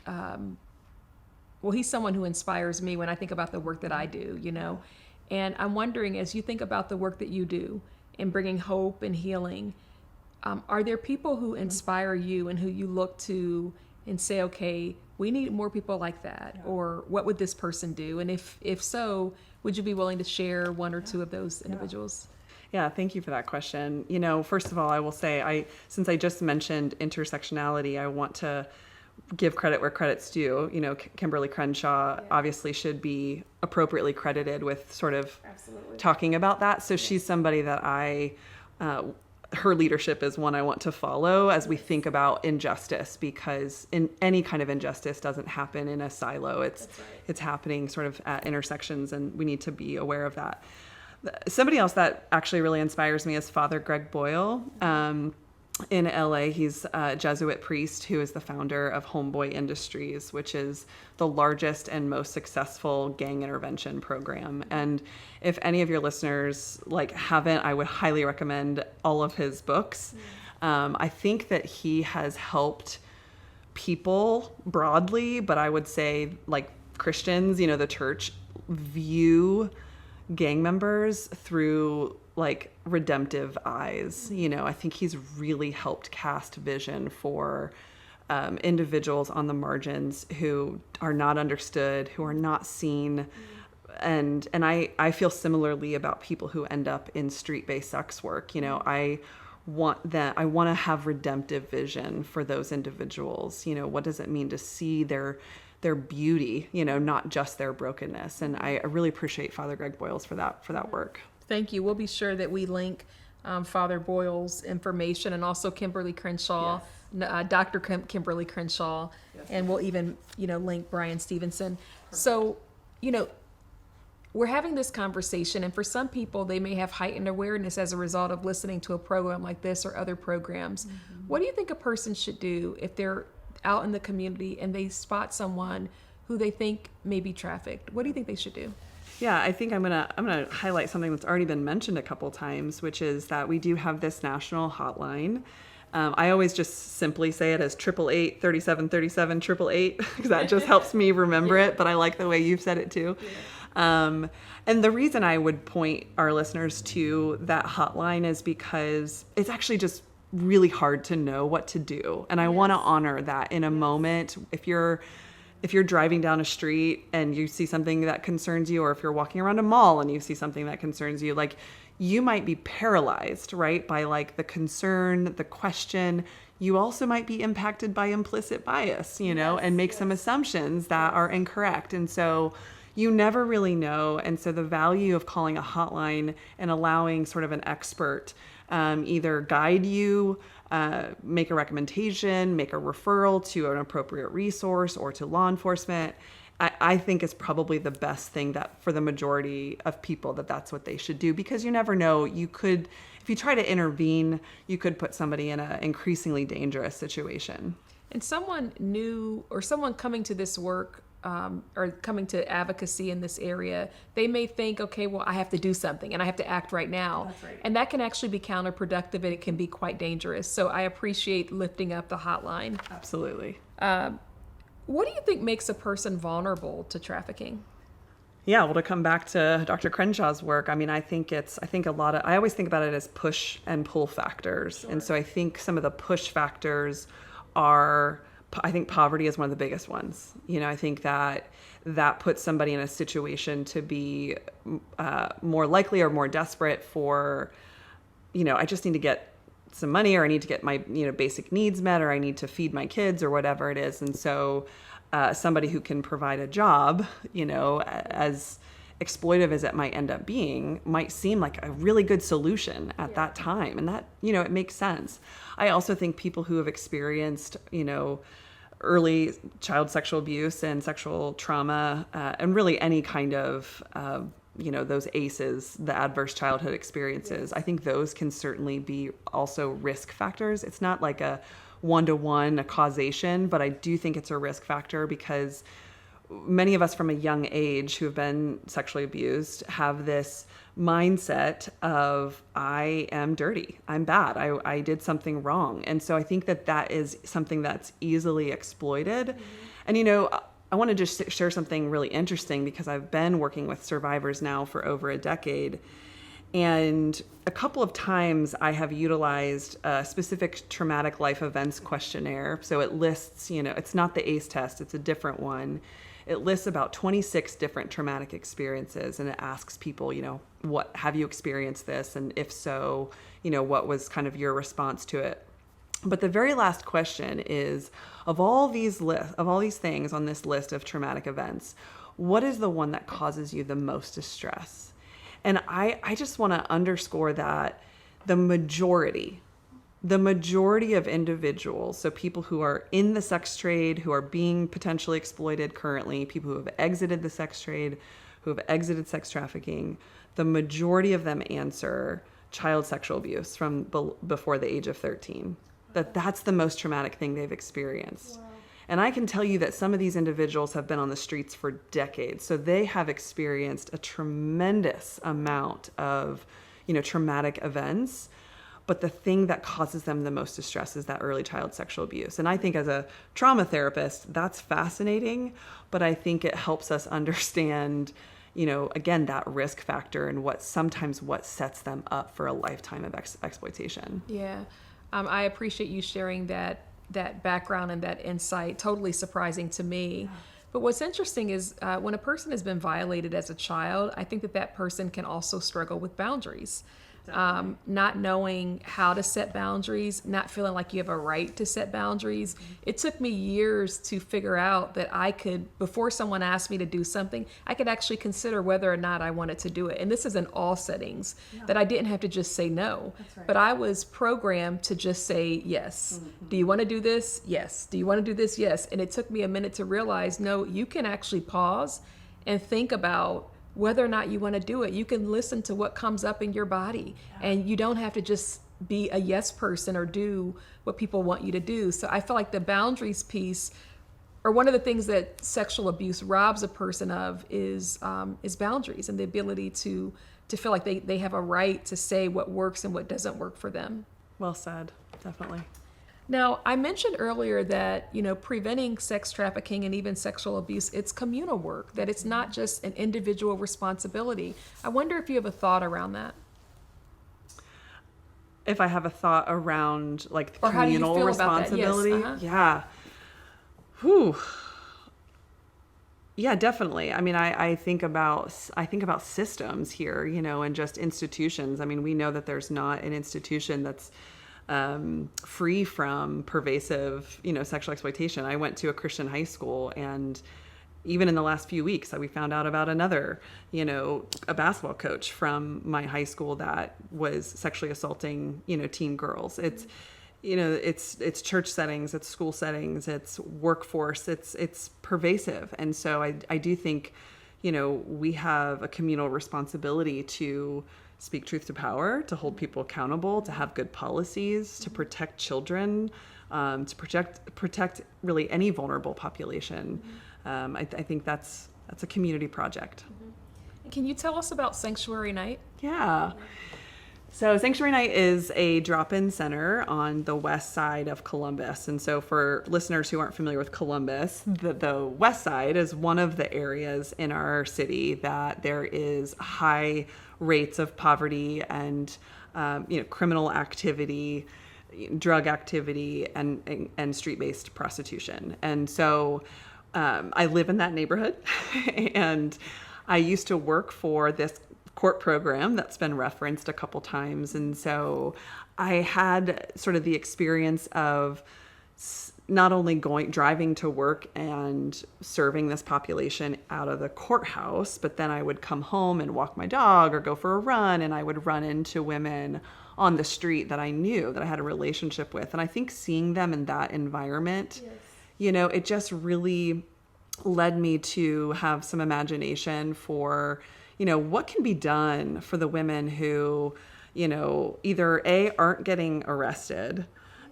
he's someone who inspires me when I think about the work that I do, And I'm wondering, as you think about the work that you do in bringing hope and healing, are there people who inspire you and who you look to and say, okay, we need more people like that? Yeah. Or what would this person do? And if so, would you be willing to share one or two of those individuals? Yeah, thank you for that question. First of all, I will say, since I just mentioned intersectionality, I want to give credit where credit's due. Kimberly Crenshaw obviously should be appropriately credited with sort of talking about that. So she's somebody that her leadership is one I want to follow as we think about injustice, because in any kind of injustice doesn't happen in a silo. It's happening sort of at intersections, and we need to be aware of that. Somebody else that actually really inspires me is Father Greg Boyle. In LA, he's a Jesuit priest who is the founder of Homeboy Industries, which is the largest and most successful gang intervention program. And if any of your listeners haven't, I would highly recommend all of his books. I think that he has helped people broadly, but I would say Christians, the church, view gang members through redemptive eyes. I think he's really helped cast vision for individuals on the margins who are not understood, who are not seen. And I feel similarly about people who end up in street-based sex work. I want to have redemptive vision for those individuals. What does it mean to see their beauty, not just their brokenness? And I really appreciate Father Greg Boyles for that work. Thank you. We'll be sure that we link Father Boyle's information, and also Kimberly Crenshaw, Dr. Kimberly Crenshaw, and we'll even, link Brian Stevenson. So, we're having this conversation, and for some people, they may have heightened awareness as a result of listening to a program like this or other programs. Mm-hmm. What do you think a person should do if they're out in the community and they spot someone who they think may be trafficked? What do you think they should do? Yeah, I think I'm gonna highlight something that's already been mentioned a couple times, which is that we do have this national hotline. I always just simply say it as 888-3737-888 because that just helps me remember it, but I like the way you've said it too. And the reason I would point our listeners to that hotline is because it's actually just really hard to know what to do. And I want to honor that in a moment. If you're driving down a street and you see something that concerns you, or if you're walking around a mall and you see something that concerns you, like, you might be paralyzed, right, by like the concern, the question. You also might be impacted by implicit bias, and make some assumptions that are incorrect. And so you never really know. And so the value of calling a hotline and allowing sort of an expert either guide you, make a recommendation, make a referral to an appropriate resource or to law enforcement, I think is probably the best thing that for the majority of people that's what they should do, because you never know. You could, if you try to intervene, you could put somebody in an increasingly dangerous situation. And someone new or someone coming to this work or coming to advocacy in this area, they may think, okay, well, I have to do something and I have to act right now. That's right. And that can actually be counterproductive, and it can be quite dangerous. So I appreciate lifting up the hotline. Absolutely. What do you think makes a person vulnerable to trafficking? Yeah, well, to come back to Dr. Crenshaw's work, I always think about it as push and pull factors. Sure. And so I think some of the push factors are, I think poverty is one of the biggest ones. I think that puts somebody in a situation to be more likely or more desperate for, I just need to get some money, or I need to get my, basic needs met, or I need to feed my kids, or whatever it is. And so somebody who can provide a job, as exploitive as it might end up being, might seem like a really good solution at that time. And that, it makes sense. I also think people who have experienced, early child sexual abuse and sexual trauma, and really any kind of, those ACEs, the adverse childhood experiences, I think those can certainly be also risk factors. It's not like a one-to-one, a causation, but I do think it's a risk factor because many of us from a young age who have been sexually abused have this mindset of, I am dirty, I'm bad, I did something wrong. And so I think that is something that's easily exploited. Mm-hmm. And I want to just share something really interesting, because I've been working with survivors now for over a decade. And a couple of times I have utilized a specific traumatic life events questionnaire. So it lists, it's not the ACE test, it's a different one. It lists about 26 different traumatic experiences, and it asks people, what have you experienced this? And if so, what was kind of your response to it? But the very last question is, of all these things on this list of traumatic events, what is the one that causes you the most distress? And I just want to underscore that the majority of individuals, so people who are in the sex trade, who are being potentially exploited currently, people who have exited the sex trade, who have exited sex trafficking, the majority of them answer child sexual abuse from before the age of 13. That's the most traumatic thing they've experienced. Wow. And I can tell you that some of these individuals have been on the streets for decades. So they have experienced a tremendous amount of, traumatic events. But the thing that causes them the most distress is that early child sexual abuse. And I think as a trauma therapist, that's fascinating. But I think it helps us understand, again, that risk factor and what sets them up for a lifetime of exploitation. Yeah. I appreciate you sharing that background and that insight. Totally surprising to me. But what's interesting is when a person has been violated as a child, I think that person can also struggle with boundaries. not knowing how to set boundaries, not feeling like you have a right to set boundaries. It took me years to figure out that I could, before someone asked me to do something, I could actually consider whether or not I wanted to do it. And this is in all settings, that I didn't have to just say no. But I was programmed to just say yes. Do you want to do this? Yes. Do you want to do this? Yes. And it took me a minute to realize, no, you can actually pause and think about whether or not you want to do it. You can listen to what comes up in your body, and you don't have to just be a yes person or do what people want you to do. So I feel like the boundaries piece, or one of the things that sexual abuse robs a person of, is boundaries and the ability to feel like they have a right to say what works and what doesn't work for them. Well said, definitely. Now, I mentioned earlier that, preventing sex trafficking and even sexual abuse, it's communal work, that it's not just an individual responsibility. I wonder if you have a thought around that. If I have a thought around like the or communal how do you feel responsibility? About that? Yes. Yeah. Whew. Yeah, definitely. I mean, I think about systems here, and just institutions. I mean, we know that there's not an institution that's free from pervasive, sexual exploitation. I went to a Christian high school, and even in the last few weeks, we found out about another, a basketball coach from my high school that was sexually assaulting, teen girls. It's, it's church settings, it's school settings, it's workforce, it's pervasive. And so I do think, we have a communal responsibility to speak truth to power, to hold people accountable, to have good policies, to protect children, to protect really any vulnerable population. I think that's a community project. Can you tell us about Sanctuary Night? Yeah. So Sanctuary Night is a drop-in center on the west side of Columbus. And so for listeners who aren't familiar with Columbus, the west side is one of the areas in our city that there is high rates of poverty and criminal activity, drug activity, and street-based prostitution. And so I live in that neighborhood, and I used to work for this court program that's been referenced a couple times. And so I had sort of the experience of not only driving to work and serving this population out of the courthouse, but then I would come home and walk my dog or go for a run, and I would run into women on the street that I knew, that I had a relationship with. And I think seeing them in that environment, it just really led me to have some imagination for, what can be done for the women who, either A, aren't getting arrested,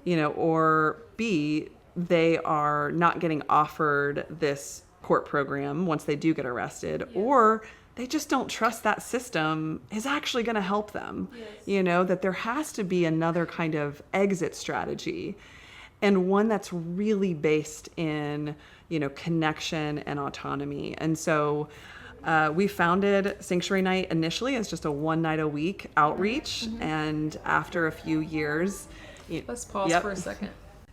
or B, they are not getting offered this court program once they do get arrested, or they just don't trust that system is actually going to help them. That there has to be another kind of exit strategy, and one that's really based in, connection and autonomy. And so we founded Sanctuary Night initially as just a one night a week outreach. And after a few years, let's pause for a second.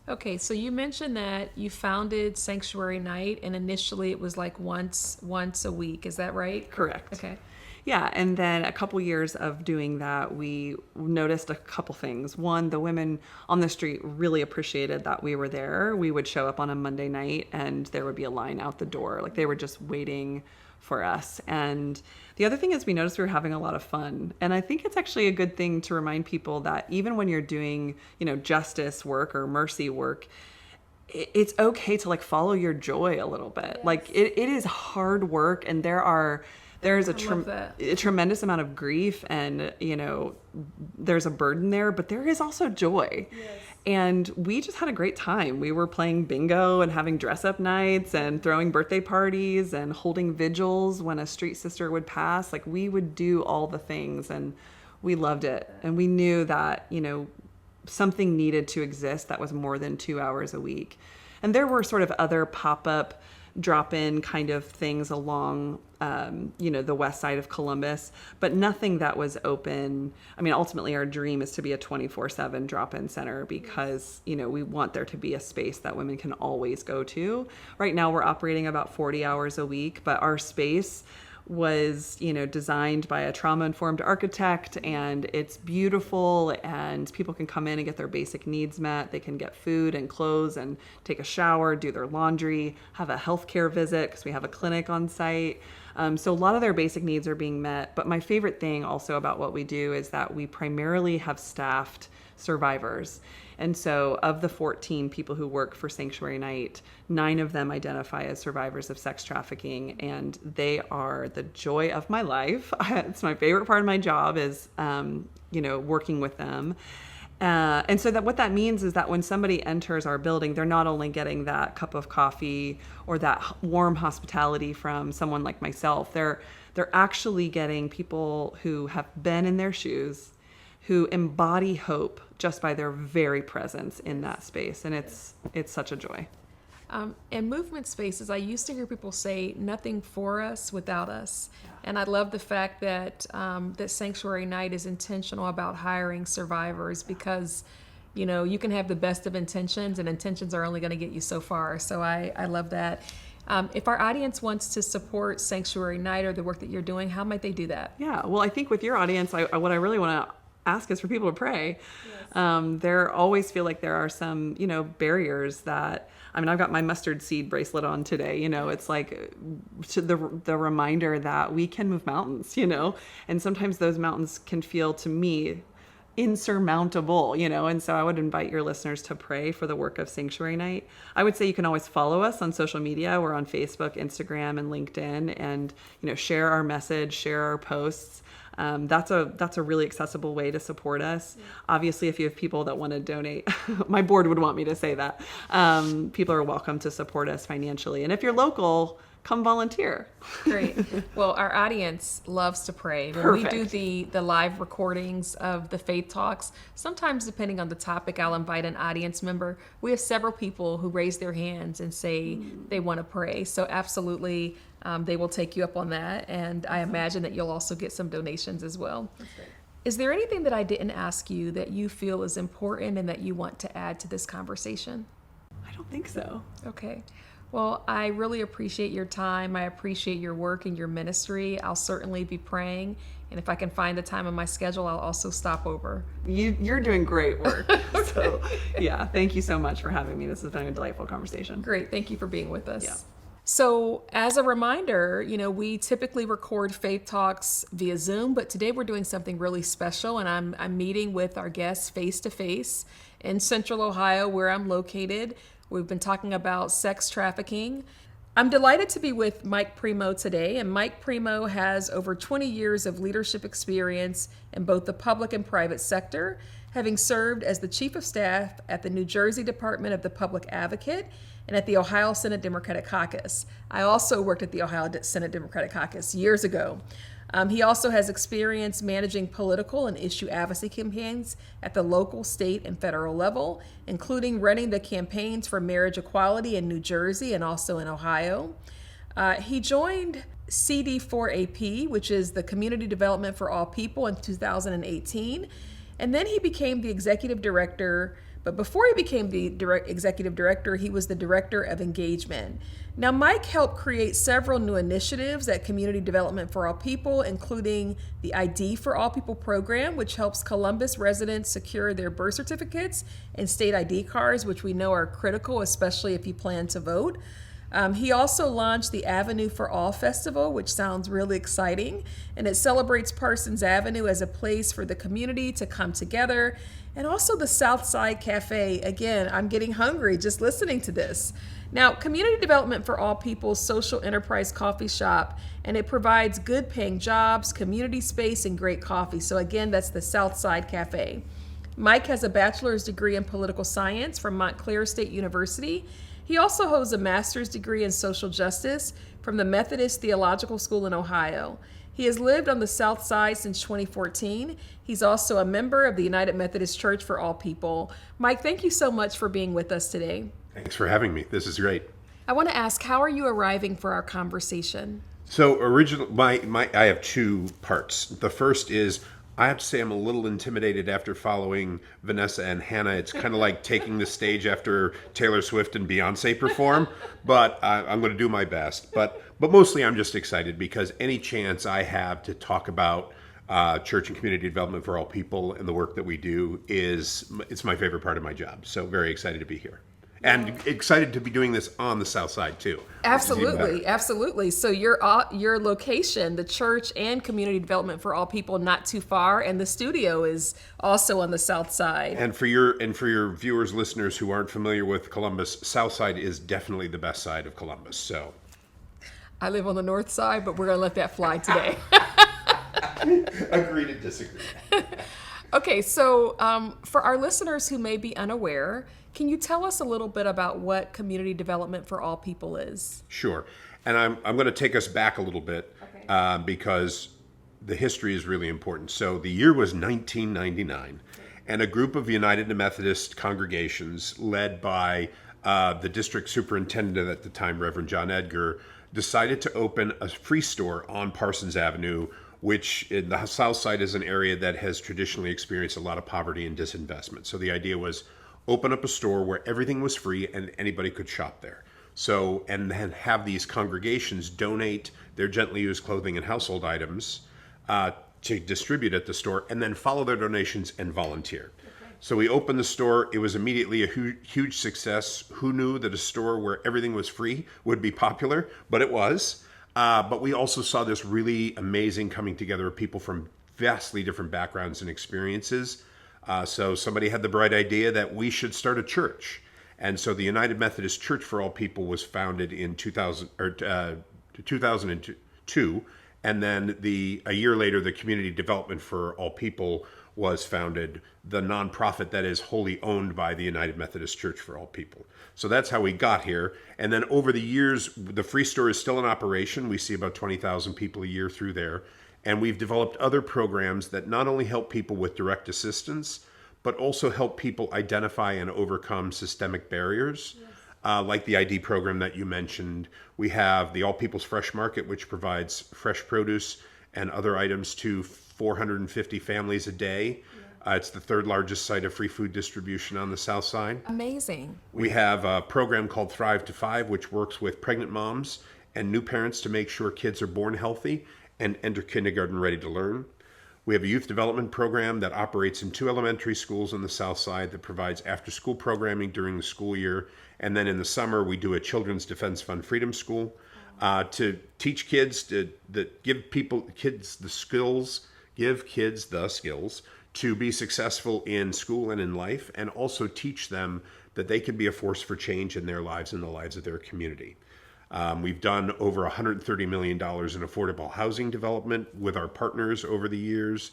Okay, so you mentioned that you founded Sanctuary Night, and initially it was like once a week. Is that right? Correct. Okay. Yeah, and then a couple years of doing that, we noticed a couple things. One, the women on the street really appreciated that we were there. We would show up on a Monday night, and there would be a line out the door. Like, they were just waiting for us. And the other thing is we noticed we were having a lot of fun. And I think it's actually a good thing to remind people that even when you're doing, justice work or mercy work, it's okay to follow your joy a little bit. Yes. It is hard work, and there's a tremendous amount of grief, and there's a burden there, but there is also joy. Yes. And we just had a great time. We were playing bingo and having dress-up nights and throwing birthday parties and holding vigils when a street sister would pass. We would do all the things, and we loved it. And we knew that, something needed to exist that was more than 2 hours a week. And there were sort of other pop-up, drop-in kind of things along, the west side of Columbus, but nothing that was open. I mean, ultimately our dream is to be a 24/7 drop-in center because, we want there to be a space that women can always go to. Right now we're operating about 40 hours a week, but our space, was, designed by a trauma-informed architect, and it's beautiful, and people can come in and get their basic needs met. They can get food and clothes and take a shower, do their laundry, have a healthcare visit because we have a clinic on site. So a lot of their basic needs are being met. But my favorite thing also about what we do is that we primarily have staffed survivors. And so of the 14 people who work for Sanctuary Night, 9 of them identify as survivors of sex trafficking, and they are the joy of my life. It's my favorite part of my job is, working with them. And so that what that means is that when somebody enters our building, they're not only getting that cup of coffee or that warm hospitality from someone like myself, they're actually getting people who have been in their shoes, who embody hope just by their very presence in that space. And it's such a joy. In movement spaces, I used to hear people say, nothing for us without us. And I love the fact that that Sanctuary Night is intentional about hiring survivors because, you can have the best of intentions and intentions are only going to get you so far. So I love that. If our audience wants to support Sanctuary Night or the work that you're doing, how might they do that? Yeah, well, I think with your audience, what I really want to ask is for people to pray. Yes. There always feel like there are some, barriers that, I've got my mustard seed bracelet on today, it's like to the reminder that we can move mountains, and sometimes those mountains can feel to me insurmountable, and so I would invite your listeners to pray for the work of Sanctuary Night. I would say you can always follow us on social media. We're on Facebook, Instagram, and LinkedIn, and, share our message, share our posts. That's a really accessible way to support us. Yeah. Obviously, if you have people that want to donate, my board would want me to say that. People are welcome to support us financially. And if you're local, come volunteer. Great. Well, our audience loves to pray. When Perfect. we do the live recordings of the Faith Talks, sometimes depending on the topic, I'll invite an audience member. We have several people who raise their hands and say they want to pray. So absolutely, they will take you up on that. And I imagine that you'll also get some donations as well. That's great. Is there anything that I didn't ask you that you feel is important and that you want to add to this conversation? I don't think so. Okay. Well, I really appreciate your time. I appreciate your work and your ministry. I'll certainly be praying. And if I can find the time on my schedule, I'll also stop over. You're doing great work. Okay. So, yeah, thank you so much for having me. This has been a delightful conversation. Great. Thank you for being with us. Yeah. So as a reminder, we typically record Faith Talks via Zoom, but today we're doing something really special, and I'm meeting with our guests face to face in Central Ohio, where I'm located. We've been talking about sex trafficking. I'm delighted to be with Mike Primo today, and Mike Primo has over 20 years of leadership experience in both the public and private sector, having served as the Chief of Staff at the New Jersey Department of the Public Advocate and at the Ohio Senate Democratic Caucus. I also worked at the Ohio Senate Democratic Caucus years ago. He also has experience managing political and issue advocacy campaigns at the local, state, and federal level, including running the campaigns for marriage equality in New Jersey and also in Ohio. He joined CD4AP, which is the Community Development for All People, in 2018. And then he became the executive director. But before he became the executive director, he was the director of engagement. Now, Mike helped create several new initiatives at Community Development for All People, including the ID for All People program, which helps Columbus residents secure their birth certificates and state ID cards, which we know are critical, especially if you plan to vote. He also launched the Avenue for All Festival, which sounds really exciting, and it celebrates Parsons Avenue as a place for the community to come together. And also the Southside Cafe. Again, I'm getting hungry just listening to this. Now, Community Development for All People's social enterprise coffee shop, and it provides good paying jobs, community space, and great coffee. So again, that's the Southside Cafe. Mike has a bachelor's degree in political science from Montclair State University. He also holds a master's degree in social justice from the Methodist Theological School in Ohio. He has lived on the South Side since 2014. He's also a member of the United Methodist Church for All People. Mike, thank you so much for being with us today. Thanks for having me. This is great. I want to ask, how are you arriving for our conversation? So I have two parts. The first is, I have to say I'm a little intimidated after following Vanessa and Hannah. It's kind of like taking the stage after Taylor Swift and Beyonce perform, but I'm going to do my best. But mostly I'm just excited because any chance I have to talk about church and community development for all people and the work that we do it's my favorite part of my job. So very excited to be here. And excited to be doing this on the South Side too. Absolutely. So your location, the church and community development for all people, not too far, and the studio is also on the South Side. And for your viewers, listeners who aren't familiar with Columbus, South Side is definitely the best side of Columbus. So I live on the North Side, but we're gonna let that fly today. Agree to disagree. Okay, so for our listeners who may be unaware, can you tell us a little bit about what community development for all people is? Sure. And I'm going to take us back a little bit because the history is really important. So the year was 1999, and a group of United Methodist congregations led by the district superintendent at the time, Reverend John Edgar, decided to open a free store on Parsons Avenue, which in the South Side is an area that has traditionally experienced a lot of poverty and disinvestment. So the idea was open up a store where everything was free and anybody could shop there. So, and then have these congregations donate their gently used clothing and household items to distribute at the store, and then follow their donations and volunteer. Okay. So we opened the store. It was immediately a huge success. Who knew that a store where everything was free would be popular? But it was. But we also saw this really amazing coming together of people from vastly different backgrounds and experiences. So somebody had the bright idea that we should start a church. And so the United Methodist Church for All People was founded in 2002. And then a year later, the Community Development for All People was founded, the nonprofit that is wholly owned by the United Methodist Church for All People. So that's how we got here. And then over the years, the free store is still in operation. We see about 20,000 people a year through there. And we've developed other programs that not only help people with direct assistance, but also help people identify and overcome systemic barriers, like the ID program that you mentioned. We have the All People's Fresh Market, which provides fresh produce and other items to 450 families a day. It's the third largest site of free food distribution on the South Side. Amazing. We have a program called Thrive to Five, which works with pregnant moms and new parents to make sure kids are born healthy and enter kindergarten ready to learn. We have a youth development program that operates in 2 elementary schools on the South Side that provides after-school programming during the school year. And then in the summer, we do a Children's Defense Fund Freedom School to teach kids, give kids the skills to be successful in school and in life, and also teach them that they can be a force for change in their lives and the lives of their community. We've done over $130 million in affordable housing development with our partners over the years.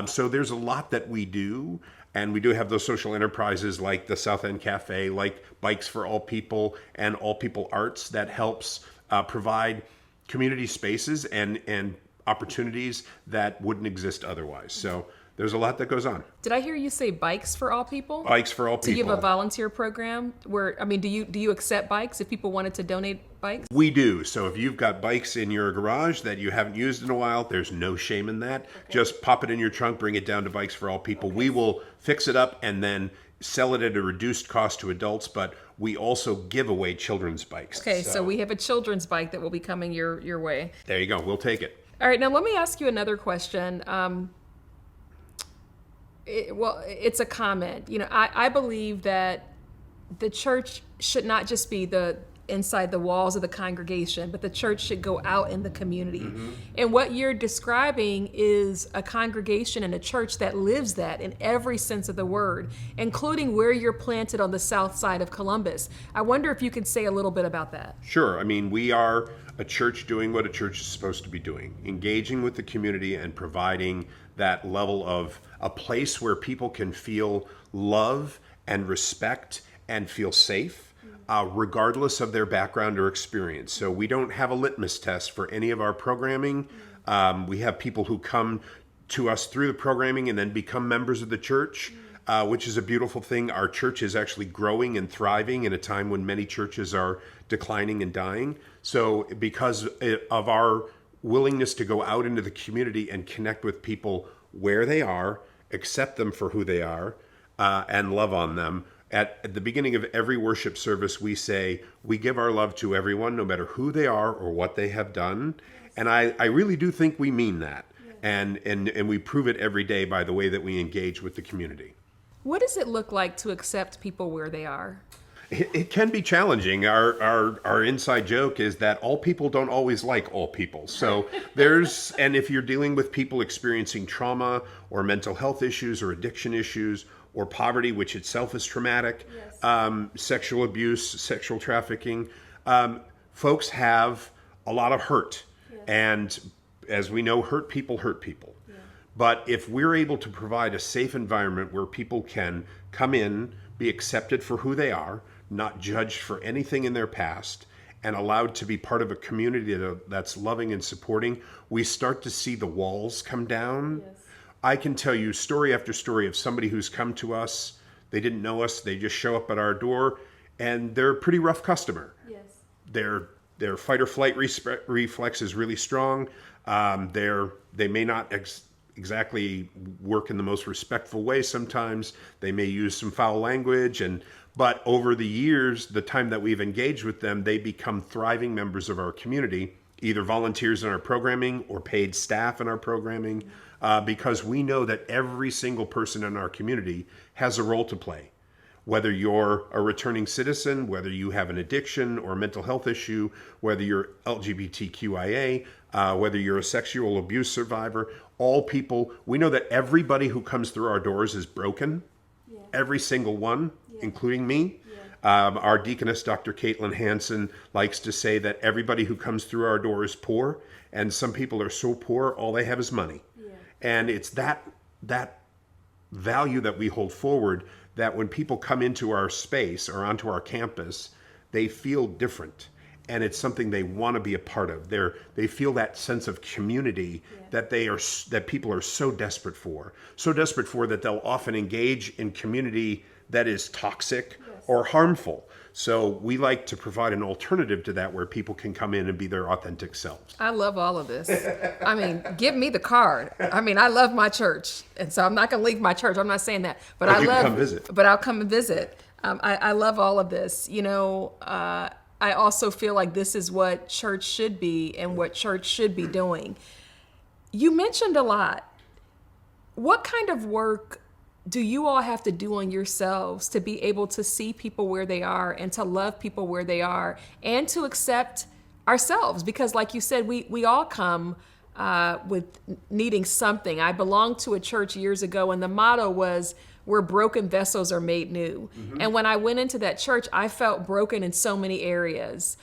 So there's a lot that we do, and we do have those social enterprises like the South End Cafe, like Bikes for All People, and All People Arts that helps provide community spaces and opportunities that wouldn't exist otherwise. So there's a lot that goes on. Did I hear you say Bikes for All People? Bikes for All People. Do you have a volunteer program where, do you accept bikes if people wanted to donate bikes? We do. So if you've got bikes in your garage that you haven't used in a while, there's no shame in that. Okay. Just pop it in your trunk, bring it down to Bikes for All People. Okay. We will fix it up and then sell it at a reduced cost to adults, but we also give away children's bikes. Okay, so we have a children's bike that will be coming your way. There you go. We'll take it. All right, now let me ask you another question. It's a comment. I believe that the church should not just be inside the walls of the congregation, but the church should go out in the community. Mm-hmm. And what you're describing is a congregation and a church that lives that in every sense of the word, including where you're planted on the south side of Columbus. I wonder if you could say a little bit about that. Sure. We are a church doing what a church is supposed to be doing, engaging with the community and providing that level of a place where people can feel love and respect and feel safe, regardless of their background or experience. So we don't have a litmus test for any of our programming. We have people who come to us through the programming and then become members of the church, which is a beautiful thing. Our church is actually growing and thriving in a time when many churches are declining and dying. So because of our willingness to go out into the community and connect with people where they are, accept them for who they are, and love on them. At the beginning of every worship service, we say, we give our love to everyone, no matter who they are or what they have done. And I really do think we mean that. And we prove it every day by the way that we engage with the community. What does it look like to accept people where they are? It can be challenging. Our inside joke is that all people don't always like all people. So and if you're dealing with people experiencing trauma or mental health issues or addiction issues or poverty, which itself is traumatic, sexual abuse, sexual trafficking, folks have a lot of hurt. And as we know, hurt people hurt people. But if we're able to provide a safe environment where people can come in, be accepted for who they are, not judged for anything in their past, and allowed to be part of a community that's loving and supporting, we start to see the walls come down. I can tell you story after story of somebody who's come to us, they didn't know us, they just show up at our door, and they're a pretty rough customer. Their fight or flight reflex is really strong. They may not exactly work in the most respectful way sometimes. They may use some foul language, but over the years, the time that we've engaged with them, they become thriving members of our community, either volunteers in our programming or paid staff in our programming, because we know that every single person in our community has a role to play. Whether you're a returning citizen, whether you have an addiction or mental health issue, whether you're LGBTQIA, whether you're a sexual abuse survivor, all people, we know that everybody who comes through our doors is broken. Every single one, including me. Our deaconess, Dr. Caitlin Hansen, likes to say that everybody who comes through our door is poor, and some people are so poor, all they have is money. And it's that value that we hold forward, that when people come into our space or onto our campus, they feel different. And it's something they want to be a part of. They feel that sense of community that people are so desperate for that they'll often engage in community that is toxic or harmful. So we like to provide an alternative to that where people can come in and be their authentic selves. I love all of this. I mean, give me the card. I mean, I love my church, and so I'm not going to leave my church. I'm not saying that, but you can come visit. But I'll come and visit. I love all of this. You know, I also feel like this is what church should be and what church should be doing. You mentioned a lot. What kind of work do you all have to do on yourselves to be able to see people where they are and to love people where they are and to accept ourselves? Because like you said, we all come with needing something. I belonged to a church years ago, and the motto was, where broken vessels are made new. And when I went into that church, I felt broken in so many areas.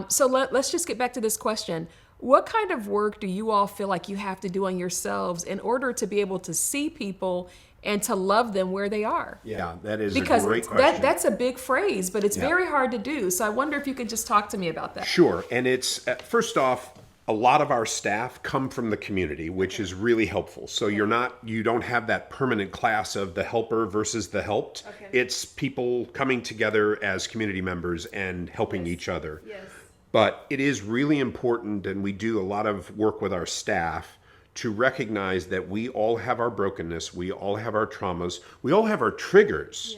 So let's just get back to this question. What kind of work do you all feel like you have to do on yourselves in order to be able to see people and to love them where they are? Yeah, that is because a great question. That's a big phrase, but it's very hard to do. So I wonder if you could just talk to me about that. Sure. And it's, first off, a lot of our staff come from the community, which is really helpful. So you don't have that permanent class of the helper versus the helped. It's people coming together as community members and helping each other. But it is really important, and we do a lot of work with our staff to recognize that we all have our brokenness, we all have our traumas, we all have our triggers.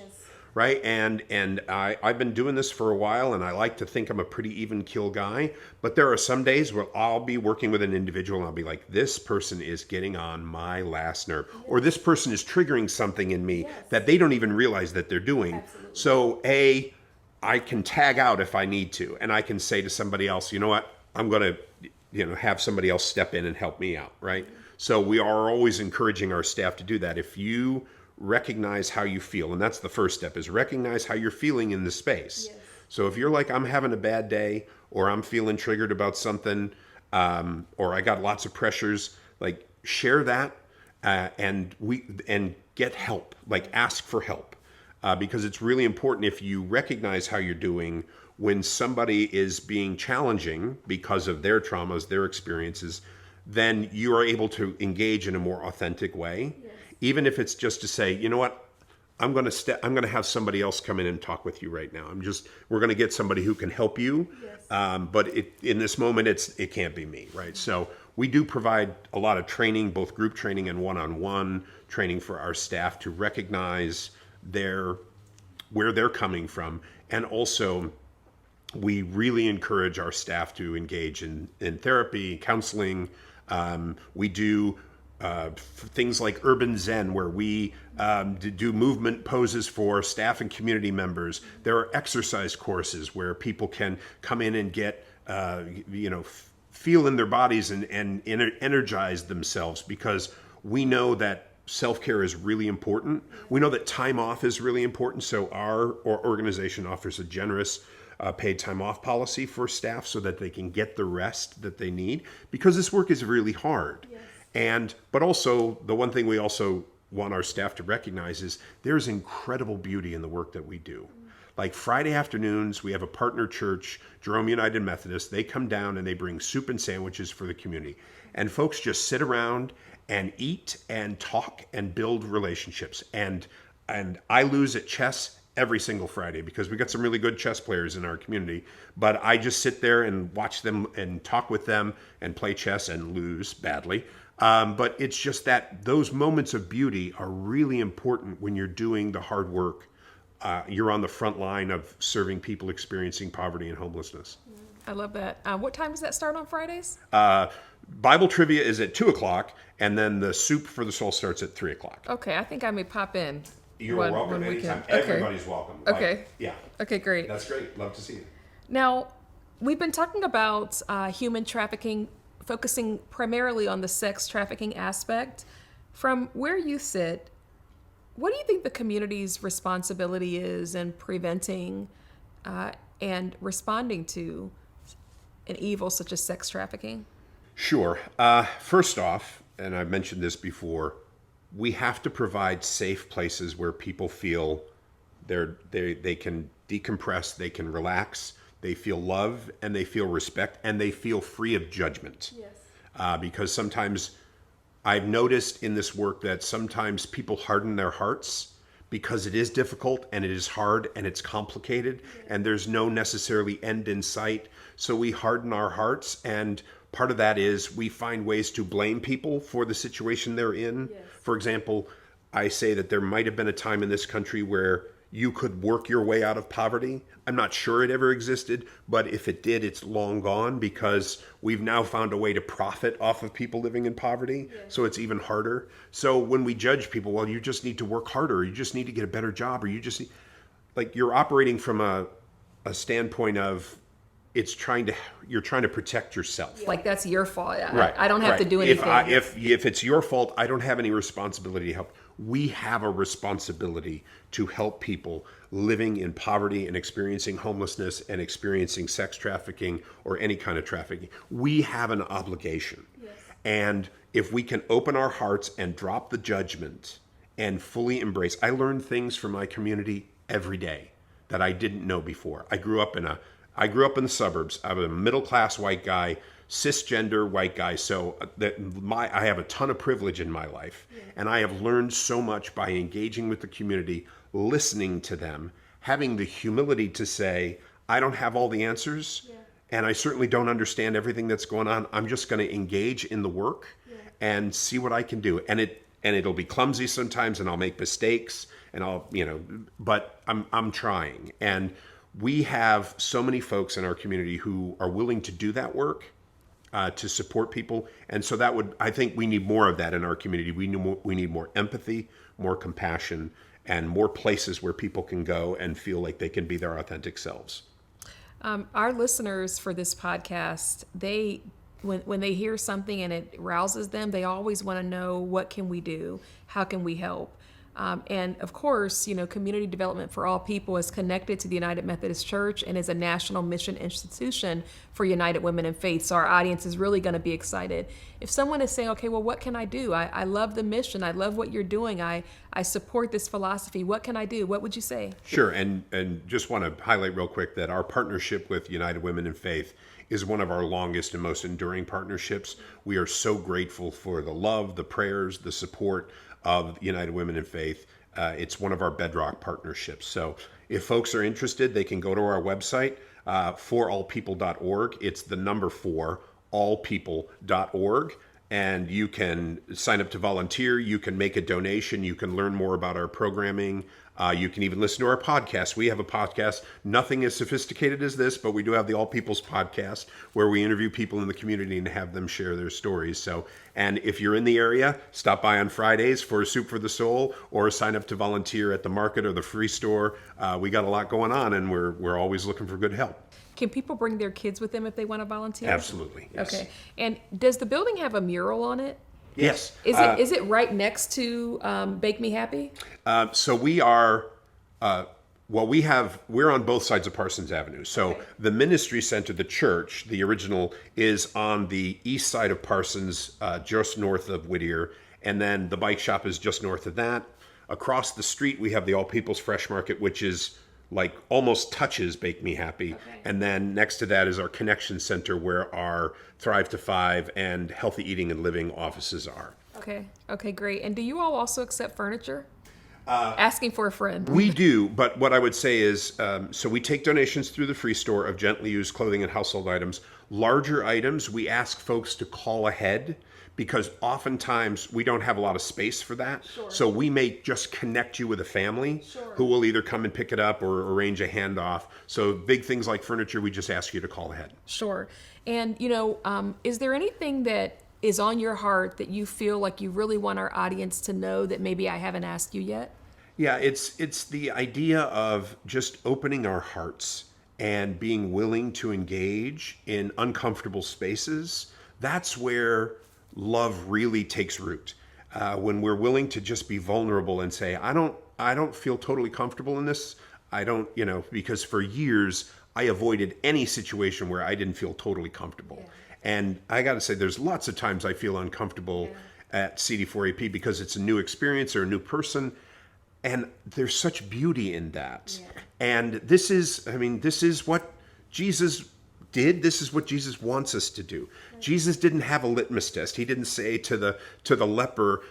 Right? And I've been doing this for a while, and I like to think I'm a pretty even keel guy, but there are some days where I'll be working with an individual and I'll be like, this person is getting on my last nerve, or this person is triggering something in me that they don't even realize that they're doing. So I can tag out if I need to, and I can say to somebody else, you know what, I'm going to have somebody else step in and help me out, right? So we are always encouraging our staff to do that. If you recognize how you feel, and that's the first step, is recognize how you're feeling in the space. So if you're like, I'm having a bad day, or I'm feeling triggered about something, or I got lots of pressures, like share that and get help, like ask for help, because it's really important. If you recognize how you're doing when somebody is being challenging because of their traumas, their experiences, then you are able to engage in a more authentic way. Even if it's just to say, you know what, I'm going to have somebody else come in and talk with you right now. We're going to get somebody who can help you. But in this moment, it can't be me, right? So we do provide a lot of training, both group training and one-on-one training for our staff to recognize where they're coming from. And also, we really encourage our staff to engage in therapy, counseling. We do things like urban Zen, where we do movement poses for staff and community members. There are exercise courses where people can come in and get, feel in their bodies and energize themselves, because we know that self-care is really important. We know that time off is really important. So our organization offers a generous paid time off policy for staff so that they can get the rest that they need, because this work is really hard. Yes. But also, the one thing we also want our staff to recognize is there's incredible beauty in the work that we do. Like Friday afternoons, we have a partner church, Jerome United Methodist. They come down and they bring soup and sandwiches for the community. And folks just sit around and eat and talk and build relationships. And I lose at chess every single Friday because we got some really good chess players in our community. But I just sit there and watch them and talk with them and play chess and lose badly. But it's just that those moments of beauty are really important when you're doing the hard work. You're on the front line of serving people experiencing poverty and homelessness. I love that. What time does that start on Fridays? Bible trivia is at 2:00, and then the soup for the soul starts at 3:00. Okay, I think I may pop in. You're welcome anytime. Okay. Everybody's welcome. Okay. Yeah. Okay, great. That's great. Love to see you. Now, we've been talking about human trafficking, focusing primarily on the sex trafficking aspect. From where you sit, what do you think the community's responsibility is in preventing and responding to an evil such as sex trafficking? Sure. First off, and I've mentioned this before, we have to provide safe places where people feel they can decompress, they can relax, they feel love, and they feel respect, and they feel free of judgment. Yes. Because sometimes I've noticed in this work that sometimes people harden their hearts because it is difficult and it is hard and it's complicated and there's no necessarily end in sight. So we harden our hearts, and part of that is we find ways to blame people for the situation they're in. Yes. For example, I say that there might have been a time in this country where you could work your way out of poverty. I'm not sure it ever existed, but if it did, it's long gone, because we've now found a way to profit off of people living in poverty. Yeah. So it's even harder. So when we judge people, well, you just need to work harder, or you just need to get a better job, or you just need, like, you're operating from a standpoint of you're trying to protect yourself. Like that's your fault. Right. I don't have to do anything. If it's your fault, I don't have any responsibility to help. We have a responsibility to help people living in poverty and experiencing homelessness and experiencing sex trafficking or any kind of trafficking. We have an obligation. Yes. And if we can open our hearts and drop the judgment and fully embrace, I learn things from my community every day that I didn't know before. I grew up in the suburbs. I'm a middle-class white guy, cisgender white guy, so I have a ton of privilege in my life. Yeah. And I have learned so much by engaging with the community, listening to them, having the humility to say, I don't have all the answers, and I certainly don't understand everything that's going on. I'm just going to engage in the work and see what I can do. And it'll be clumsy sometimes, and I'll make mistakes, and but I'm trying. And we have so many folks in our community who are willing to do that work, to support people. And so I think we need more of that in our community. We need more empathy, more compassion, and more places where people can go and feel like they can be their authentic selves. Our listeners for this podcast, when they hear something and it rouses them, they always want to know, what can we do? How can we help? And of course, Community Development for All People is connected to the United Methodist Church and is a national mission institution for United Women in Faith. So our audience is really going to be excited. If someone is saying, okay, well, what can I do? I love the mission. I love what you're doing. I support this philosophy. What can I do? What would you say? Sure. And just want to highlight real quick that our partnership with United Women in Faith is one of our longest and most enduring partnerships. We are so grateful for the love, the prayers, the support of United Women in Faith. It's one of our bedrock partnerships. So if folks are interested, they can go to our website, forallpeople.org. It's the number 4, allpeople.org. And you can sign up to volunteer. You can make a donation. You can learn more about our programming. You can even listen to our podcast. We have a podcast, nothing as sophisticated as this, but we do have the All People's podcast where we interview people in the community and have them share their stories. So, and if you're in the area, stop by on Fridays for a Soup for the Soul or sign up to volunteer at the market or the free store. We got a lot going on, and we're always looking for good help. Can people bring their kids with them if they want to volunteer? Absolutely. Yes. Okay. And does the building have a mural on it? Yes. Is it right next to Bake Me Happy? So we are, we're on both sides of Parsons Avenue. So the ministry center, the church, the original, is on the east side of Parsons, just north of Whittier. And then the bike shop is just north of that. Across the street, we have the All People's Fresh Market, which is like almost touches Bake Me Happy. Okay. And then next to that is our Connection Center where our Thrive to 5 and Healthy Eating and Living offices are. Okay, great. And do you all also accept furniture? Asking for a friend. We do, but what I would say is, so we take donations through the free store of gently used clothing and household items. Larger items, we ask folks to call ahead because oftentimes we don't have a lot of space for that. Sure. So we may just connect you with a family who will either come and pick it up or arrange a handoff. So big things like furniture, we just ask you to call ahead. Sure. And, is there anything that is on your heart that you feel like you really want our audience to know that maybe I haven't asked you yet? Yeah, it's the idea of just opening our hearts and being willing to engage in uncomfortable spaces. That's where love really takes root. When we're willing to just be vulnerable and say, I don't feel totally comfortable in this. I don't, because for years I avoided any situation where I didn't feel totally comfortable. Yeah. And I got to say, there's lots of times I feel uncomfortable at CD4AP because it's a new experience or a new person. And there's such beauty in that. Yeah. And this is what Jesus did. This is what Jesus wants us to do. Jesus didn't have a litmus test. He didn't say to the leper,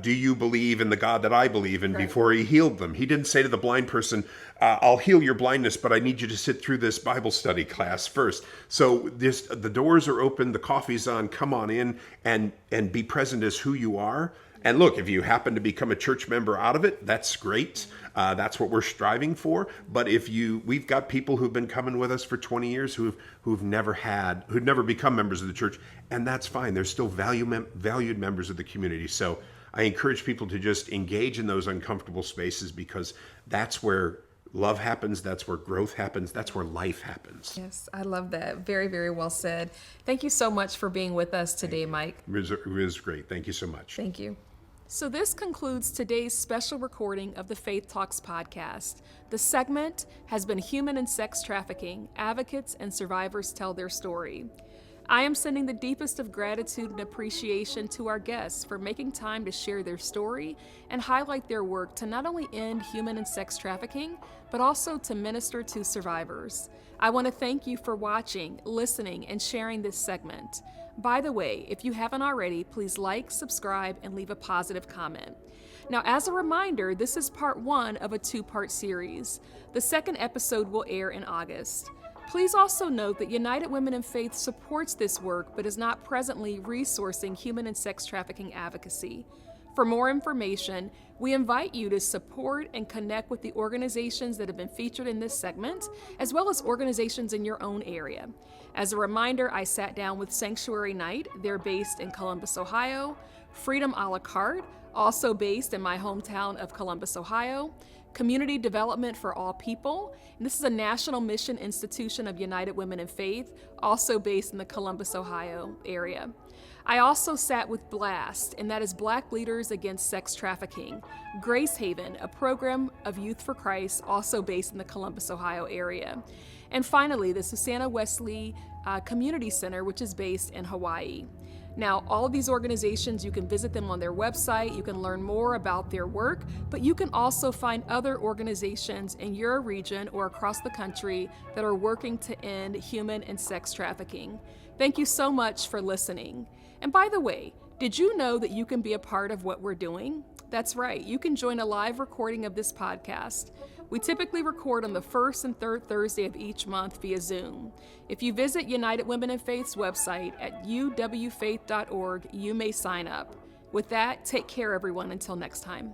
do you believe in the God that I believe in, before he healed them. He didn't say to the blind person, I'll heal your blindness, but I need you to sit through this Bible study class first. So the doors are open, the coffee's on, come on in and be present as who you are. And look, if you happen to become a church member out of it, that's great. That's what we're striving for. But we've got people who've been coming with us for 20 years who've never become members of the church, and that's fine. They're still valued members of the community. So I encourage people to just engage in those uncomfortable spaces because that's where love happens. That's where growth happens. That's where life happens. Yes, I love that. Very, very well said. Thank you so much for being with us today, Mike. It was great. Thank you so much. Thank you. So this concludes today's special recording of the Faith Talks podcast. The segment has been Human and Sex Trafficking. Advocates and survivors tell their story. I am sending the deepest of gratitude and appreciation to our guests for making time to share their story and highlight their work to not only end human and sex trafficking, but also to minister to survivors. I want to thank you for watching, listening, and sharing this segment. By the way, if you haven't already, please like, subscribe, and leave a positive comment. Now, as a reminder, this is part 1 of a 2-part series. The second episode will air in August. Please also note that United Women in Faith supports this work, but is not presently resourcing human and sex trafficking advocacy. For more information, we invite you to support and connect with the organizations that have been featured in this segment, as well as organizations in your own area. As a reminder, I sat down with Sanctuary Night. They're based in Columbus, Ohio. Freedom a la carte, also based in my hometown of Columbus, Ohio. Community Development for All People. And this is a national mission institution of United Women in Faith, also based in the Columbus, Ohio area. I also sat with BLAST, and that is Black Leaders Against Sex Trafficking. Grace Haven, a program of Youth for Christ, also based in the Columbus, Ohio area. And finally, the Susanna Wesley Community Center, which is based in Hawaii. Now, all of these organizations, you can visit them on their website, you can learn more about their work, but you can also find other organizations in your region or across the country that are working to end human and sex trafficking. Thank you so much for listening. And by the way, did you know that you can be a part of what we're doing? That's right, you can join a live recording of this podcast. We typically record on the first and third Thursday of each month via Zoom. If you visit United Women in Faith's website at uwfaith.org, you may sign up. With that, take care, everyone, until next time.